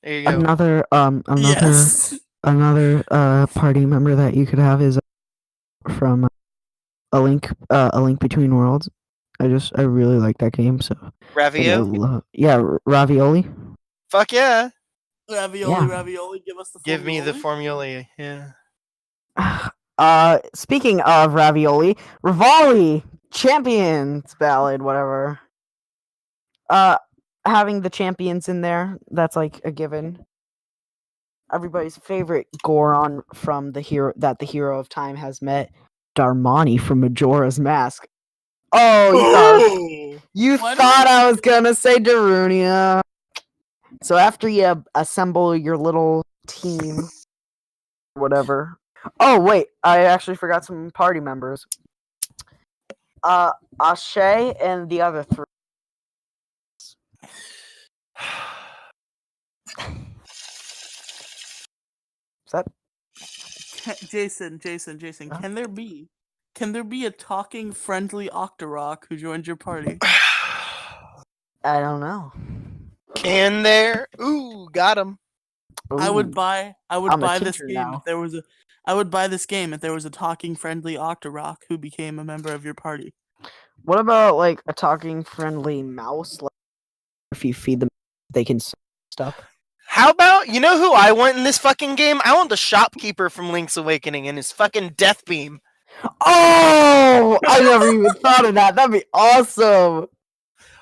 There you go. Yes. Another party member that you could have is from a link between worlds. I really like that game. So Ravio? Ravioli. Fuck yeah. Ravioli, give us the Give me the formula. formula. Yeah. Speaking of ravioli, Rivali Champions Ballad, whatever. Having the champions in there, that's like a given. Everybody's favorite Goron from the hero of time has met, Darmani from Majora's Mask. Oh, you thought I was gonna say Darunia. So after you assemble your little team, whatever. Oh wait, I actually forgot some party members. Ashe and the other three. Is that Jason, Huh? can there be a talking friendly Octorok who joins your party? I don't know. Can there? Ooh, got him. I would Ooh. buy I'm a buy this teacher game now. if there was a I would buy this game if there was a talking friendly Octorok who became a member of your party. What about like a talking friendly mouse? Like if you feed them, they can stuff. How about, you know who I want in this fucking game? I want the shopkeeper from Link's Awakening and his fucking death beam. Oh, I never even thought of that. That'd be awesome.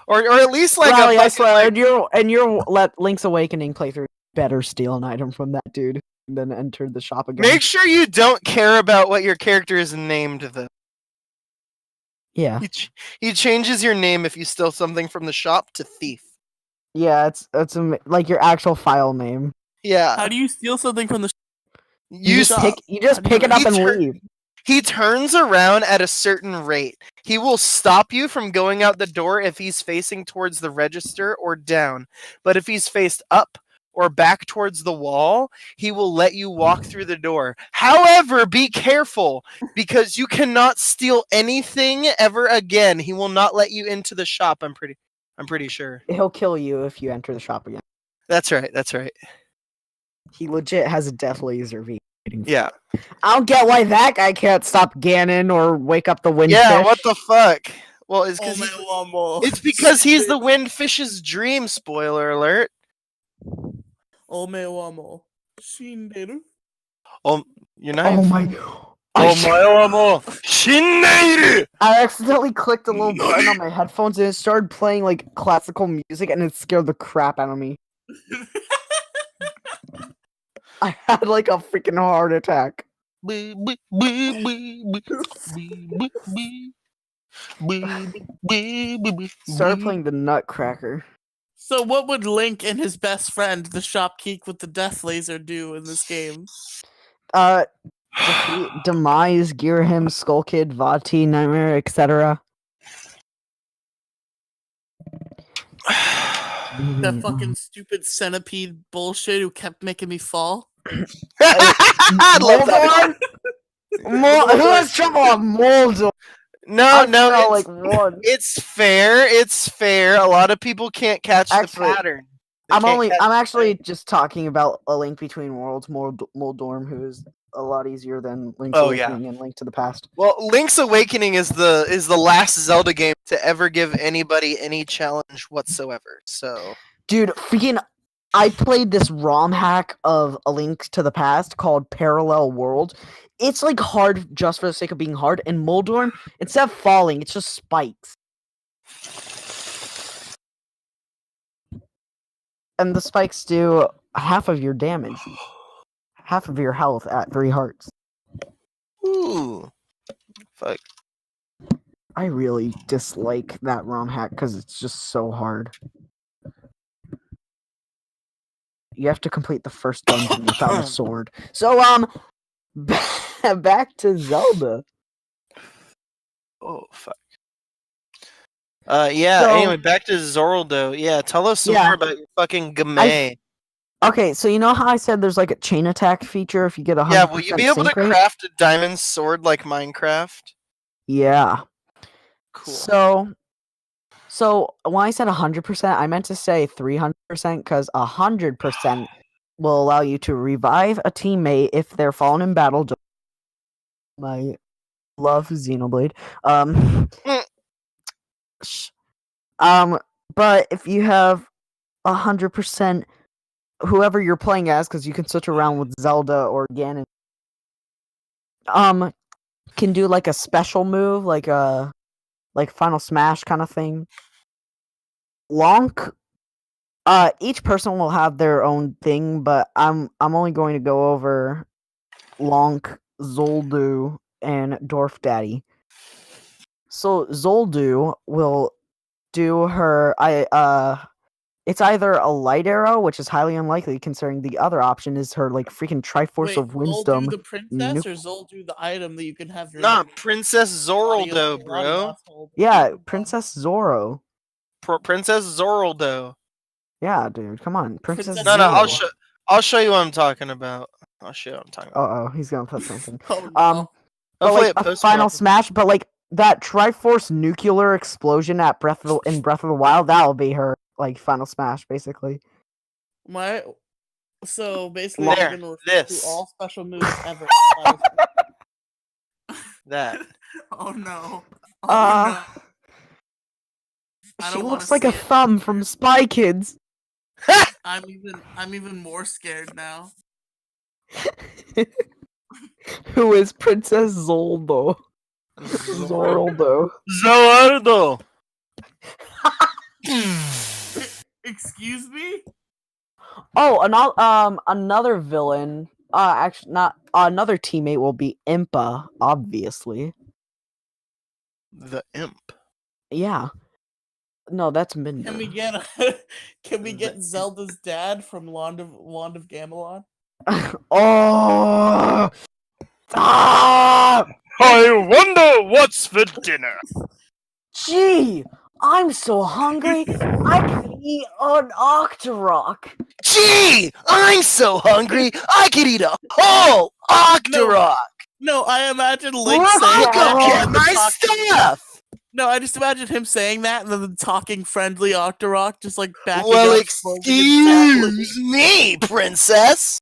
Or at least like Riley, a I fucking, swear, like, and your let Link's Awakening playthrough better steal an item from that dude and then enter the shop again. make sure you don't care about what your character is named though. Yeah. He changes your name if you steal something from the shop to thief. Yeah, it's like your actual file name. Yeah. How do you steal something from the You shop? pick it up and leave. He turns around at a certain rate. He will stop you from going out the door if he's facing towards the register or down. But if he's faced up or back towards the wall, he will let you walk through the door. However, be careful because you cannot steal anything ever again. He will not let you into the shop, I'm pretty sure. He'll kill you if you enter the shop again. That's right. He legit has a death laser V. Yeah. I don't get why that guy can't stop Ganon or wake up the windfish. Yeah, what the fuck? Well, it's because he's the windfish's dream, spoiler alert. Omewamo. Shinderu. Oh, you're not. Oh my. Shinneiru! I accidentally clicked a little button on my headphones and it started playing like classical music and it scared the crap out of me. I had like a freaking heart attack. Start playing the Nutcracker. So what would Link and his best friend, the shopkeep with the death laser, do in this game? Defeat Demise, Girahim, Skull Kid, Vati, Nightmare, etc. That fucking stupid centipede bullshit who kept making me fall. I love that. Moldor? Who has trouble on Moldor? No, like one. it's fair. It's fair. A lot of people can't catch Actually, the pattern. I'm actually just talking about A Link Between Worlds, Moldorm, who is a lot easier than Link's Awakening and Link to the Past. Well, Link's Awakening is the last Zelda game to ever give anybody any challenge whatsoever. So, dude, freaking, I played this ROM hack of A Link to the Past called Parallel World. It's like hard just for the sake of being hard, and Moldorm, instead of falling, it's just spikes. And the spikes do half of your damage. Half of your health at 3 hearts. ooh, fuck. I really dislike that ROM hack because it's just so hard. You have to complete the first dungeon without a sword. So, back to Zelda. Oh fuck. Yeah. So- anyway, back to Zoraldo. Yeah, tell us some more about your fucking game. Okay, so you know how I said there's like a chain attack feature if you get 100% Yeah, will you be able to sync rate? craft a diamond sword like Minecraft? Yeah. Cool. So when I said 100%, I meant to say 300% because 100% will allow you to revive a teammate if they're fallen in battle. I love Xenoblade. But if you have 100%, whoever you're playing as, because you can switch around with Zelda or Ganon, can do like a special move, like Final Smash kind of thing. Each person will have their own thing, but I'm only going to go over Lonk, Zoldu, and Dwarf Daddy. So Zoldu will do her it's either a light arrow, which is highly unlikely considering the other option is her like freaking Triforce of Wisdom. Zoldu the princess or Zoldu the item that you can have your Nah, Princess Zoraldo, Latios bro. hold? Yeah, Princess Zoro. Princess Zoraldo. Yeah, dude, come on, Princess Princess No, Zoro. I'll show you what I'm talking about. I'll show you what I'm talking about. Oh, he's gonna put something. Oh no. But Hopefully like it a posts Final one. Smash, but like that Triforce nuclear explosion at Breath of the Wild, that'll be her like Final Smash, basically. So basically, There, you're gonna this. do all special moves ever. That. Oh no. Oh no. I She don't wanna looks like see a it. thumb from Spy Kids. I'm even more scared now. Who is Princess Zoldo? Zoraldo. Zoraldo. Excuse me? Oh, another villain. Actually, not another teammate will be Impa, obviously. The imp. Yeah. No, that's Minder. Can we get Zelda's dad from Wand of Gamelon? Oh! Stop! I wonder what's for dinner. Gee, I'm so hungry. I could eat an Octorok. Gee, I'm so hungry. I could eat a whole Octorok. No, I imagine Link Look, saying I Go that. get and then my stuff. No, I just imagine him saying that and then the talking friendly Octorok just like backing Well, up. excuse me, princess.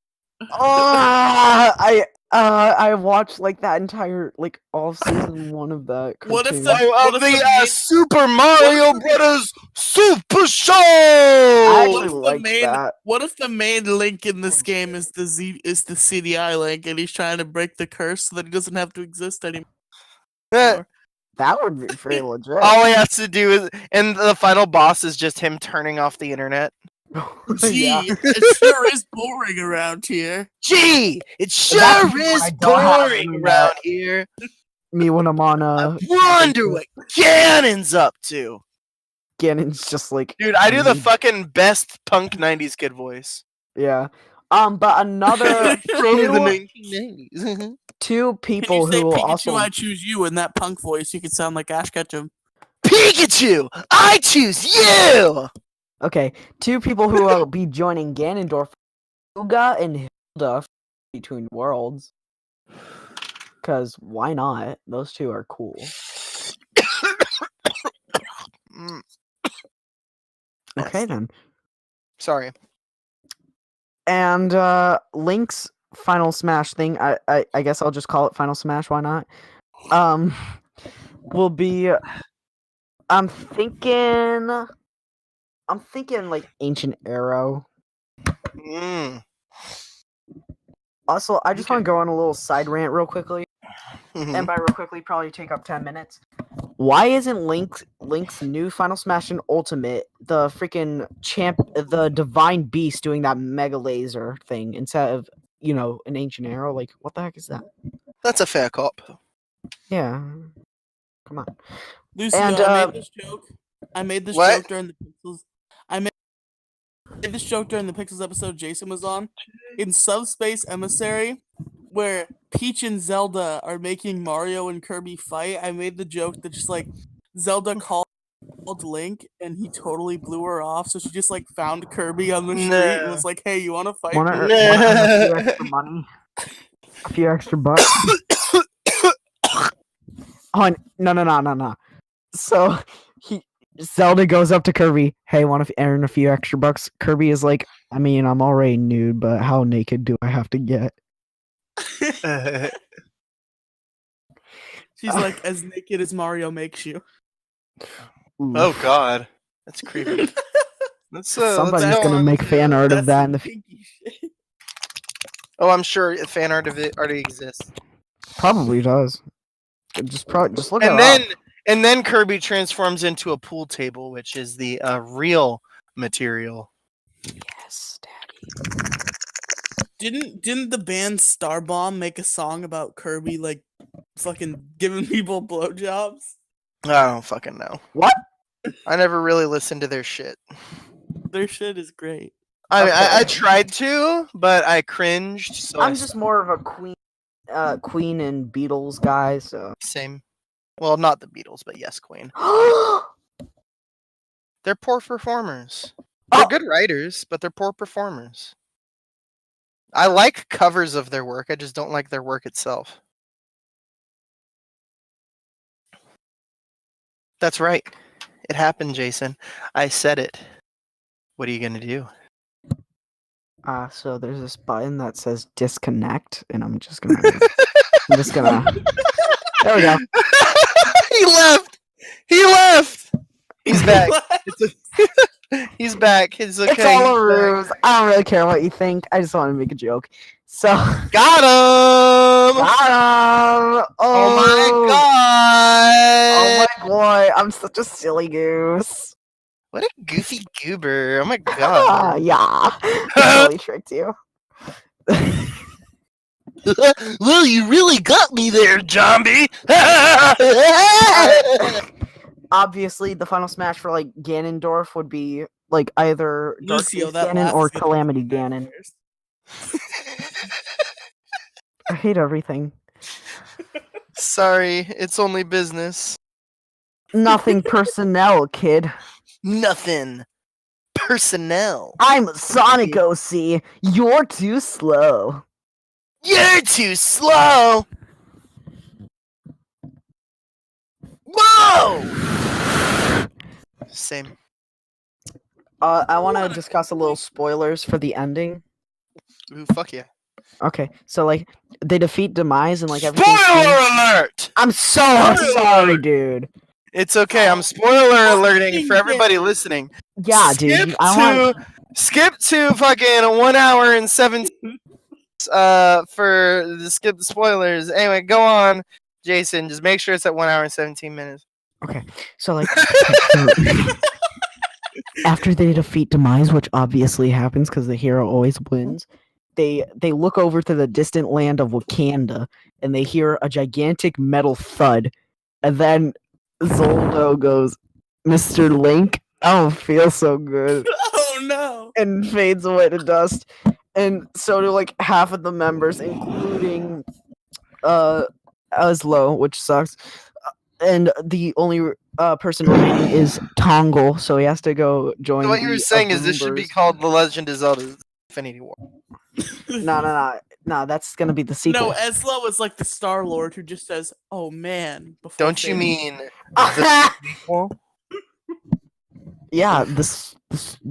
I watched like that entire like all season 1 of that What if cartoon. the- Super Mario Brothers Super Show? I What actually if the liked main that. What if the main Link in this game is the CDI Link and he's trying to break the curse so that he doesn't have to exist anymore? That would be pretty legit. All he has to do is, and the final boss is just him turning off the internet. Gee, Yeah. it sure is boring around here. Gee, it That's sure me when is I don't have boring internet. around here. Me when I'm on Wonder what Ganon's up to. Ganon's just like, Dude, I do the need- fucking best punk 90s kid voice. yeah. But another From the two, 1990s. two Can you people say who will Pikachu, also I choose you in that punk voice? You could sound like Ash Ketchum. Pikachu, I choose you! okay, two people who will be joining Ganondorf, Hyuga and Hilda Between Worlds. Cause why not? Those two are cool. Mm, Okay then. sorry. And Link's Final Smash thing, I guess I'll just call it Final Smash, why not? Will be I'm thinking like Ancient Arrow. Mm. Also, I just want Okay. to go on a little side rant real quickly. Mhm. And by real quickly, probably take up 10 minutes. Why isn't Link's new Final Smash and Ultimate the freaking the Divine Beast doing that Mega Laser thing instead of an Ancient Arrow? Like, what the heck is that? That's a fair cop. Yeah, come on. Lucio, And, I made this joke. I made this What? joke during the Pixels. I made this joke during the Pixels episode Jason was on. In Subspace Emissary, where Peach and Zelda are making Mario and Kirby fight, I made the joke that just like Zelda called Link and he totally blew her off, so she just like found Kirby on the street and was like, "Hey, you want to fight Wanna me?" earn a few extra money? A few extra bucks? Oh, no. So Zelda goes up to Kirby. Hey, want to earn a few extra bucks? Kirby is like, I mean, I'm already nude, but how naked do I have to get? She's like, "As naked as Mario makes you." Oh Oof. god. That's creepy. Let's Somebody's go gonna on make to- fan art That's of that some in the kinky shit. Oh, I'm sure fan art of it already exists. probably does. Just look And it then up. and then Kirby transforms into a pool table, which is the real material. Yes, Daddy. Didn't the band Starbomb make a song about Kirby like fucking giving people blowjobs? I don't fucking know. What? I never really listened to their shit. Their shit is great. I mean, I Okay. tried to, but I cringed. So I'm just more of a Queen and Beatles guy. So. same. Well, not the Beatles, but yes, Queen. They're poor performers. They're Oh! good writers, but they're poor performers. I like covers of their work. I just don't like their work itself. That's right. It happened, Jason. I said it. What are you gonna do? So there's this button that says disconnect, and I'm just gonna. There we go. He left. He left. He's back. He's back. It's okay. It's all a he's back. ruse. I don't really care what you think. I just want to make a joke. So. Got him. Got him! Oh my Oh god. my boy, I'm such a silly goose. What a goofy goober. Oh my god. Yeah. I totally tricked you. Well, you really got me there, zombie. Obviously, the final smash for like Ganondorf would be like either Dark Lucio, Face that Ganon laugh or is gonna Calamity be there Ganon. first. I hate everything. Sorry, it's only business. Nothing personnel, kid. Nothing. Personnel. I'm Sonic OC. You're too slow. You're too slow. Whoa. Same. I want to discuss a little spoilers for the ending. Ooh, fuck yeah. Okay, so like they defeat Demise and like everything. Spoiler alert! I'm so Spoiler sorry, alert! dude. It's okay. I'm spoiler alerting for everybody listening. Yeah, dude. Skip to fucking 1 hour and 17 for the skip the spoilers. Anyway, go on, Jason. Just make sure it's at 1 hour and 17 minutes. Okay, so like after they defeat Demise, which obviously happens because the hero always wins, they look over to the distant land of Wakanda and they hear a gigantic metal thud, and then Zoldo goes, "Mr. Link, I don't feel so good," Oh no! and fades away to dust. And so do like half of the members, including Oslo, which sucks. And the only person remaining is Tongle, so he has to go join. So what you were the saying is this should be Avengers. called The Legend of Zelda Infinity War. No, that's gonna be the sequel. No, Eslo is like the Star Lord who just says, "Oh man." Before Don't you Thanos. mean the sequel? Yeah, the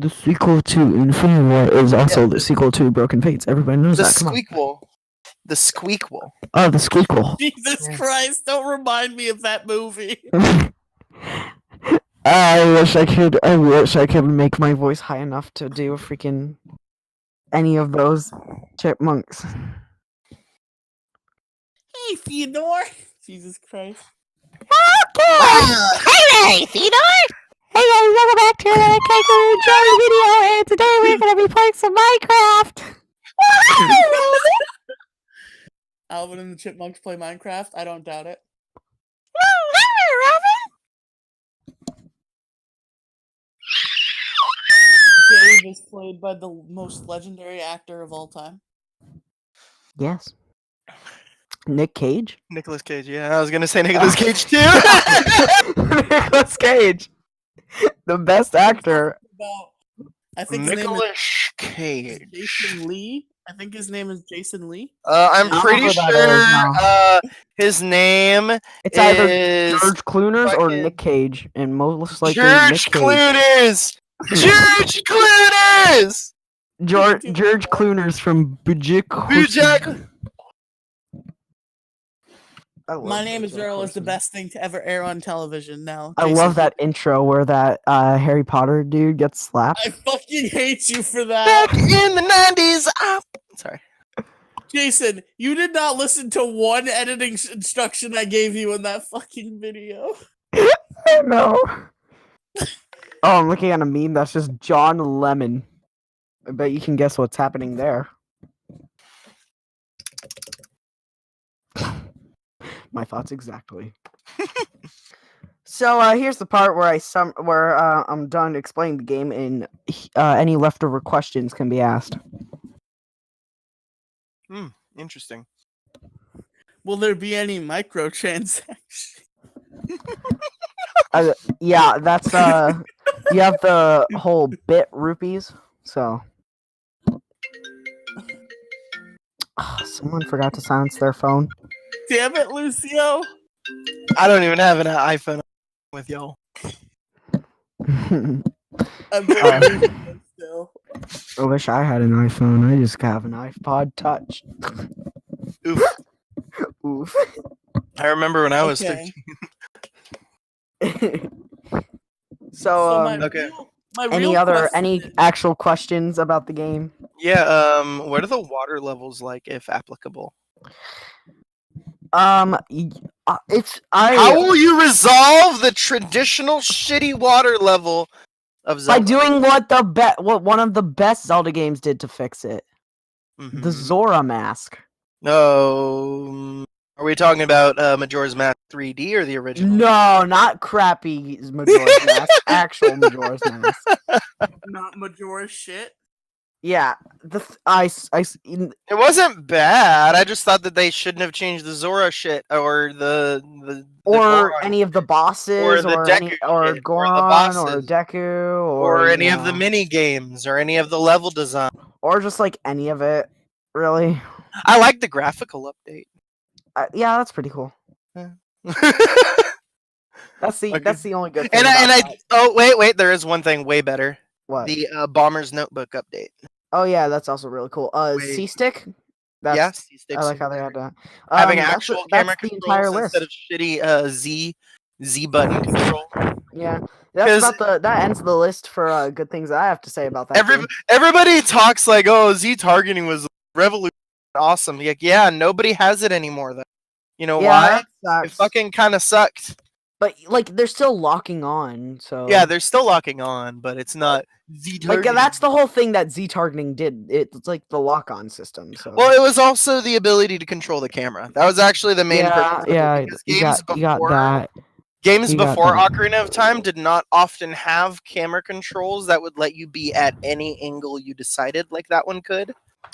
sequel to Infinity War is also the sequel to Broken Fates. Everybody knows The that. Come on. squeakquel. The squeakquel. Oh, the squeakquel. Jesus Yeah. Christ! Don't remind me of that movie. I wish I could. I wish I could make my voice high enough to do a freaking any of those chipmunks. Hey, Theodore. Jesus Christ. Hey, Theodore! Hey guys, welcome back to another Kangaroo Joey video, and today we're gonna be playing some Minecraft. Alvin and the Chipmunks play Minecraft. I don't doubt it. Dave is played by the most legendary actor of all time. Yes. Nick Cage? Nicolas Cage, yeah. I was gonna say Nicolas Cage too. Nicolas Cage. The best actor. About, I think his name Nicolas is Cage. Jason Lee. I think his name is Jason Lee. I'm I pretty don't know who that sure his name It's either is George Clooney or fucking- Nick Cage, and most likely George Nick Cage. Clooney. George Clooney. George Clooney from Bujik. My Name is Earl is the best thing to ever air on television now. I love that intro where that Harry Potter dude gets slapped. I fucking hate you for that. Back in the 90s. Sorry. Jason, you did not listen to one editing instruction I gave you in that fucking video. I know. Oh, I'm looking at a meme that's just John Lemon. I bet you can guess what's happening there. My thoughts exactly. So here's the part where I'm done explaining the game, and any leftover questions can be asked. Interesting. Will there be any microtransactions? Yeah, that's you have the whole bit rupees. So someone forgot to silence their phone. Damn it, Lucio. I don't even have an iPhone with y'all. I'm very still. I wish I had an iPhone. I just have an iPod Touch. Oof. Oof. I remember when I was Okay. 13. So, okay. any actual questions about the game? Yeah, what are the water levels like, if applicable? How How will you resolve the traditional shitty water level of Zelda? by doing what one of the best Zelda games did to fix it. Mhm. The Zora Mask. No. Are we talking about Majora's Mask 3D or the original? No, not crappy Majora's Mask. Actual Majora's Mask. Not Majora shit. Yeah, It wasn't bad. I just thought that they shouldn't have changed the Zora shit or the Goron any of the bosses, or the Deku or shit, or the Goron, or bosses, Deku, or any of the mini games, or any of the level design, or just like any of it. Really, I like the graphical update. yeah, that's pretty cool. That's the Okay. that's the only good thing. Wait, there is one thing way better. What? The Bomber's Notebook update. Oh yeah, that's also really cool. Wait. C-Stick. Yes, I like how they had that. having That's actual that's camera the entire controls list. instead of shitty Z button control. Yeah, that's about that ends the list for good things I have to say about that. game. Everybody talks like, oh, Z targeting was revolutionary, awesome. Like, yeah, nobody has it anymore though. You know why? That It sucks. fucking kind of sucked. But like they're still locking on, so Yeah, they're still locking on, but it's not Z like targeting. that's the whole thing that Z targeting did. It's like the lock on system. So Well, it was also the ability to control the camera. That was actually the main purpose of it, because you got that. games You got before that. Ocarina of Time did not often have camera controls that would let you be at any angle you decided, like that one could.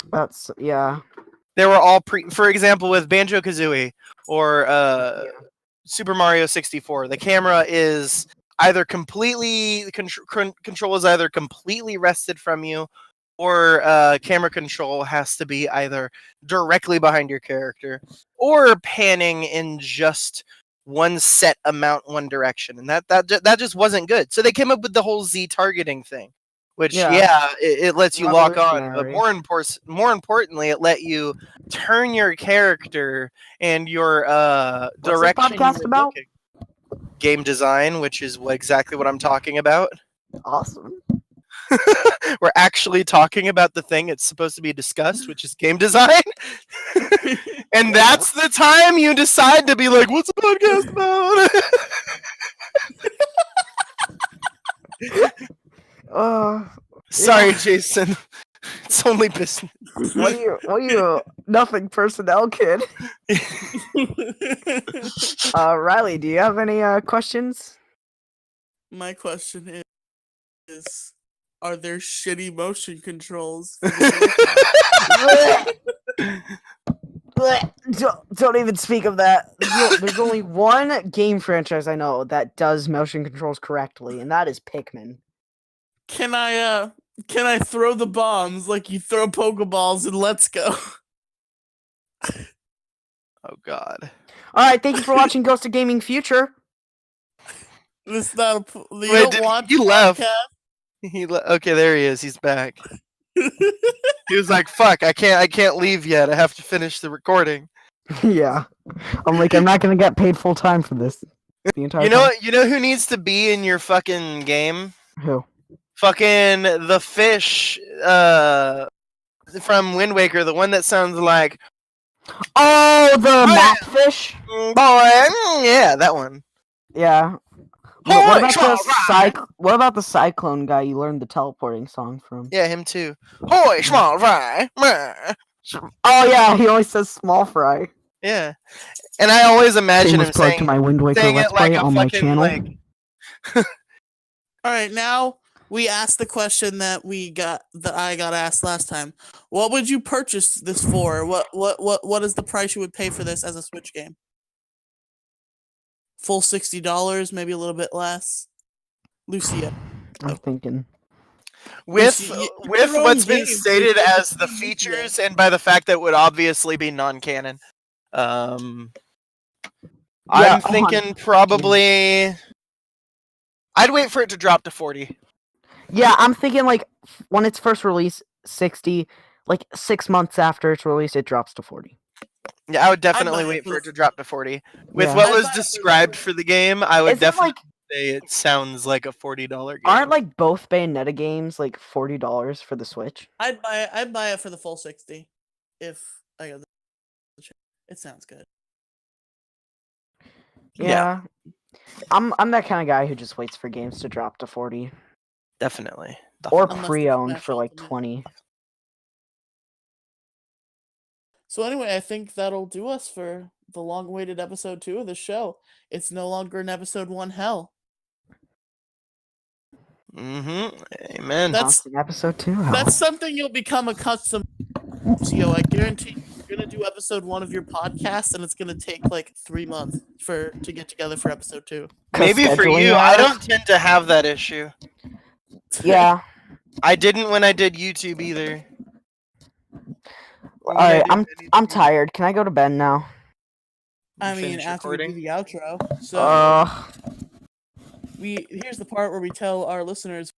That's yeah. They were all for example, with Banjo-Kazooie or Super Mario 64, the camera is either completely control is either completely wrested from you, or camera control has to be either directly behind your character or panning in just one set amount one direction, and that just wasn't good. So they came up with the whole Z targeting thing, which it lets you lock on, but more importantly, it let you turn your character and your What's this direction podcast you were about? looking. Game design, which is exactly what I'm talking about. Awesome. We're actually talking about the thing it's supposed to be discussed, which is game design. And that's the time you decide to be like, what's the podcast about? Sorry, Jason. It's only business. What are you nothing personnel kid? Riley, do you have any questions? My question is are there shitty motion controls? Don't even speak of that. There's only one game franchise I know that does motion controls correctly, and that is Pikmin. Can I throw the bombs like you throw Pokeballs and let's go? Oh God. Alright, thank you for watching Ghost of Gaming Future. This not a, you Wait, don't watch he left. podcast? Okay, there he is. He's back. He was like, "Fuck, I can't leave yet. I have to finish the recording." Yeah. I'm like, I'm not gonna get paid full time for this. The entire time. You know who needs to be in your fucking game? Who? Fucking the fish from Wind Waker, the one that sounds like, Oh, the map fish? boy, yeah, that one. Yeah. What about the cyclone guy you learned the teleporting song from? Yeah, him too. Hoy, small fry. Oh yeah, he always says small fry. Yeah, and I always imagine him saying, to my Wind Waker saying Let's it like Play a on my fucking, channel. like, All right, now we asked the question that I got asked last time. What would you purchase this for? What is the price you would pay for this as a Switch game? Full $60, maybe a little bit less. Lucio. I'm thinking. with your what's own been game, stated dude. as the features, and by the fact that it would obviously be non-canon. I'm thinking probably I'd wait for it to drop to 40. Yeah, I'm thinking like when it's first released, 60. Like 6 months after it's released, it drops to 40. Yeah, I would definitely buy it wait for for the- it to drop to 40. With Yeah. what I'd was buy it for the described for the game, I would Isn't definitely like say it sounds like a $40 game. aren't like both Bayonetta games like $40 for the Switch? I'd buy it for the full 60 if I got the it sounds good. Yeah. I'm that kind of guy who just waits for games to drop to 40 Definitely. or Unless it's pre-owned Smash for like Ultimate. 20. So anyway, I think that'll do us for the long-awaited episode 2 of the show. It's no longer an episode 1 hell. Amen. That's episode 2. That's something you'll become accustomed to. I guarantee you're gonna do episode 1 of your podcast, and it's gonna take like 3 months to get together for episode 2. Maybe for you, I don't tend to have that issue. Yeah. I didn't when I did YouTube either. All right, I'm tired. Can I go to bed now? I mean, finish after we do recording? the outro. So I here's the part where we tell our listeners.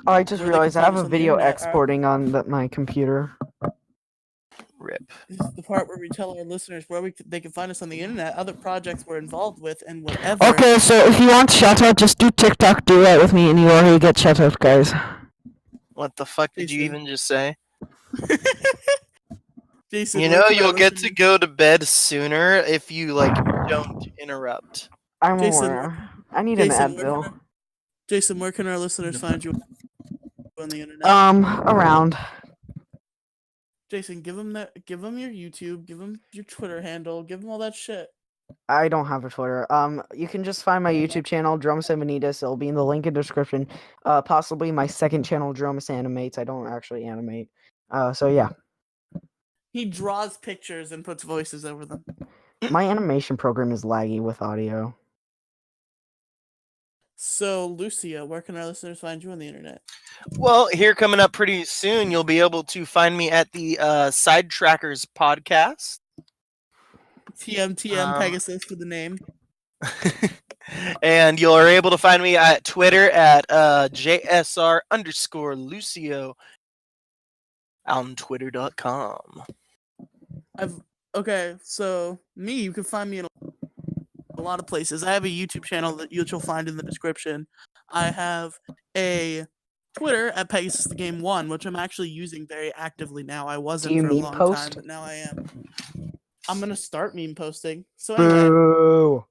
just where they realized can I have find a us on the video internet, exporting on my computer. Rip. This is the part where we tell our listeners where they can find us on the internet, other projects we're involved with, and whatever. Okay, so if you want shout out, just do TikTok duet with me, and you already get shout out, guys. What the fuck did you Jason. even just say? Jason, You where know, can our you'll get to listeners- go to bed sooner if you like don't interrupt. I'm Jason, aware. I need Jason, an Advil. Jason, where can our listeners find you on the internet? Around. Jason, give them your YouTube, give them your Twitter handle, give them all that shit. I don't have a Twitter. You can just find my YouTube channel, Dromus Amanitas. It'll be in the link in the description. Possibly my second channel, Dromus Animates. I don't actually animate. So yeah. He draws pictures and puts voices over them. My animation program is laggy with audio. So, Lucio, where can our listeners find you on the internet? Well, here coming up pretty soon, you'll be able to find me at the Sidetrackers podcast. TM Pegasus for the name. And you're able to find me at Twitter at JSR_Lucio on Twitter.com. Okay, so you can find me in a lot of places. I have a YouTube channel that you'll find in the description. I have a Twitter at Pegasus the Game 1, which I'm actually using very actively now. I wasn't for a long time, but now I am. I'm gonna start meme posting. So anyway, Boo.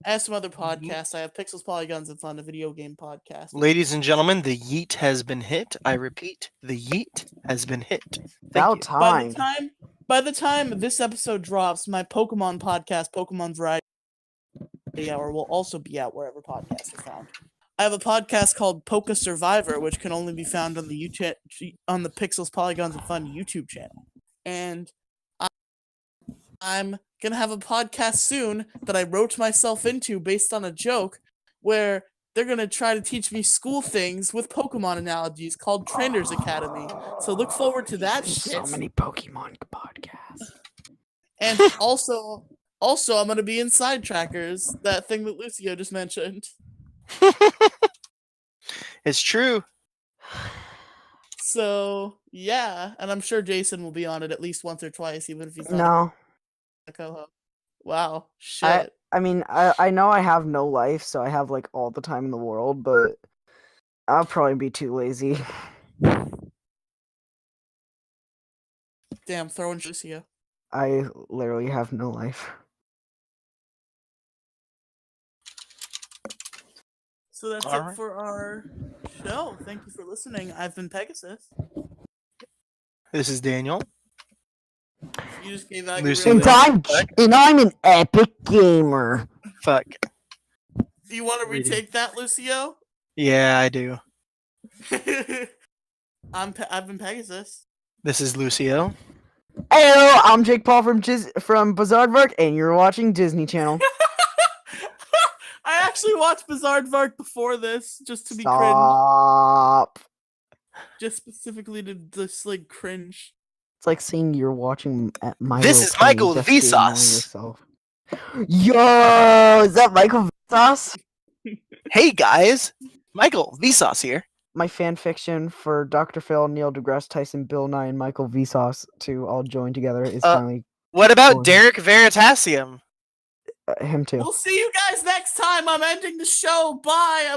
I have some other podcasts. I have Pixels, Polygons, and Fun, a video game podcast. Ladies and gentlemen, the yeet has been hit. I repeat, the yeet has been hit. About time. By the time this episode drops, my Pokemon podcast, Pokemon Variety Hour, will also be out wherever podcasts are found. I have a podcast called Poke Survivor, which can only be found on the on the Pixels, Polygons, and Fun YouTube channel. And I'm gonna have a podcast soon that I wrote myself into based on a joke, where they're gonna try to teach me school things with Pokemon analogies called Trainers Academy. So look forward to that shit. So many Pokemon podcasts. And also I'm gonna be in Sidetrackers, that thing that Lucio just mentioned. It's true. So yeah, and I'm sure Jason will be on it at least once or twice, even if he's not No. a co-host. Wow, shit. I mean, I know I have no life, so I have like all the time in the world, but I'll probably be too lazy. Damn, throwing Lucio. I literally have no life. So that's All it right. for our show. Thank you for listening. I've been Pegasus. This is Daniel. You just gave out Lucy. your And I'm an epic gamer. Fuck. Do you want to retake that, Lucio? Yeah, I do. I've been Pegasus. This is Lucio. Hello, I'm Jake Paul from Bizarrevark, and you're watching Disney Channel. I actually watched Bizarrevark before this, just to be cringe. Stop. Just specifically to just like cringe. It's like saying you're watching at my. This is Michael Vsauce. Yo, is that Michael Vsauce? Hey guys, Michael Vsauce here. My fan fiction for Dr. Phil, Neil deGrasse Tyson, Bill Nye, and Michael Vsauce to all join together is finally What about Boy. Derek Veritasium? him too. We'll see you guys next time. I'm ending the show. Bye.